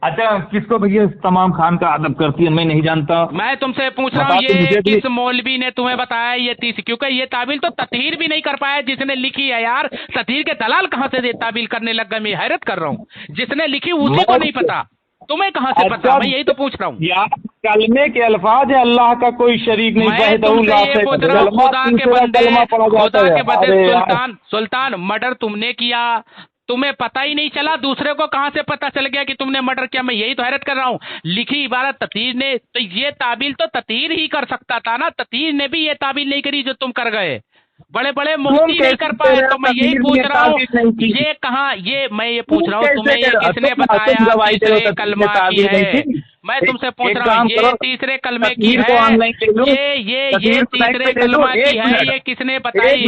अच्छा, किसको भैया तमाम खान का अदब करती है? मैं नहीं जानता। मैं तुमसे पूछ रहा हूँ, बता दो ये मुझे भी। किस मौलवी ने तुम्हें बताया ये तीस? क्योंकि ये ताबील तो ततहीर भी नहीं कर पाया जिसने लिखी है यार। ततहीर के दलाल कहाँ से ये ताबील करने लग गए? मैं हैरत कर रहा हूँ, जिसने लिखी उसी को नहीं पता, तुम्हें कहाँ से पता? मैं यही तो पूछ रहा हूँ यार, कलमे के अल्फाज है, अल्लाह का कोई शरीक नहीं। मैं तुमसे ये पूछ रहा हूँ, खुदा के बंदे, खुदा के बंदे, सुल्तान मर्डर तुमने किया, तुम्हें पता ही नहीं चला, दूसरे को कहाँ से पता चल गया कि तुमने मर्डर किया? मैं यही तो हैरत कर रहा हूँ। लिखी इबारत ततीर ने, तो ये ताबील तो ततीर ही कर सकता था ना, ततीर ने भी ये ताबील नहीं करी जो तुम कर गए, बड़े बड़े मुफ्ती नहीं कर पाए। तो मैं यही पूछ रहा हूँ, ये कहाँ, ये मैं ये पूछ रहा हूँ, तुम्हें ये किसने बताया तीसरे कलमा की है? मैं तुमसे पूछ रहा हूँ, ये तीसरे कलमे की है, ये तीसरे कलमा की है, ये किसने बताई?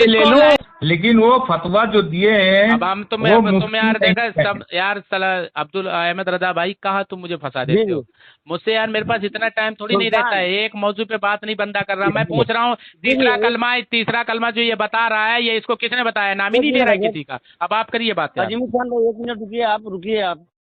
ले लो। लेकिन वो फतवा जो दिए हैं, अब हम तुम यार देखा सब यार, अब्दुल अहमद रजा भाई, कहाँ तुम मुझे फंसा देते हो? मुझसे यार मेरे पास इतना टाइम थोड़ी नहीं रहता है, एक मौजू पे बात नहीं बंदा कर रहा। मैं पूछ रहा हूँ तीसरा कलमा जो ये बता रहा है, ये इसको किसने बताया? नाम ही नहीं ले रहा है किसी का। अब आप करिए बात यार। अजीम खान, 1 मिनट रुकिए आप।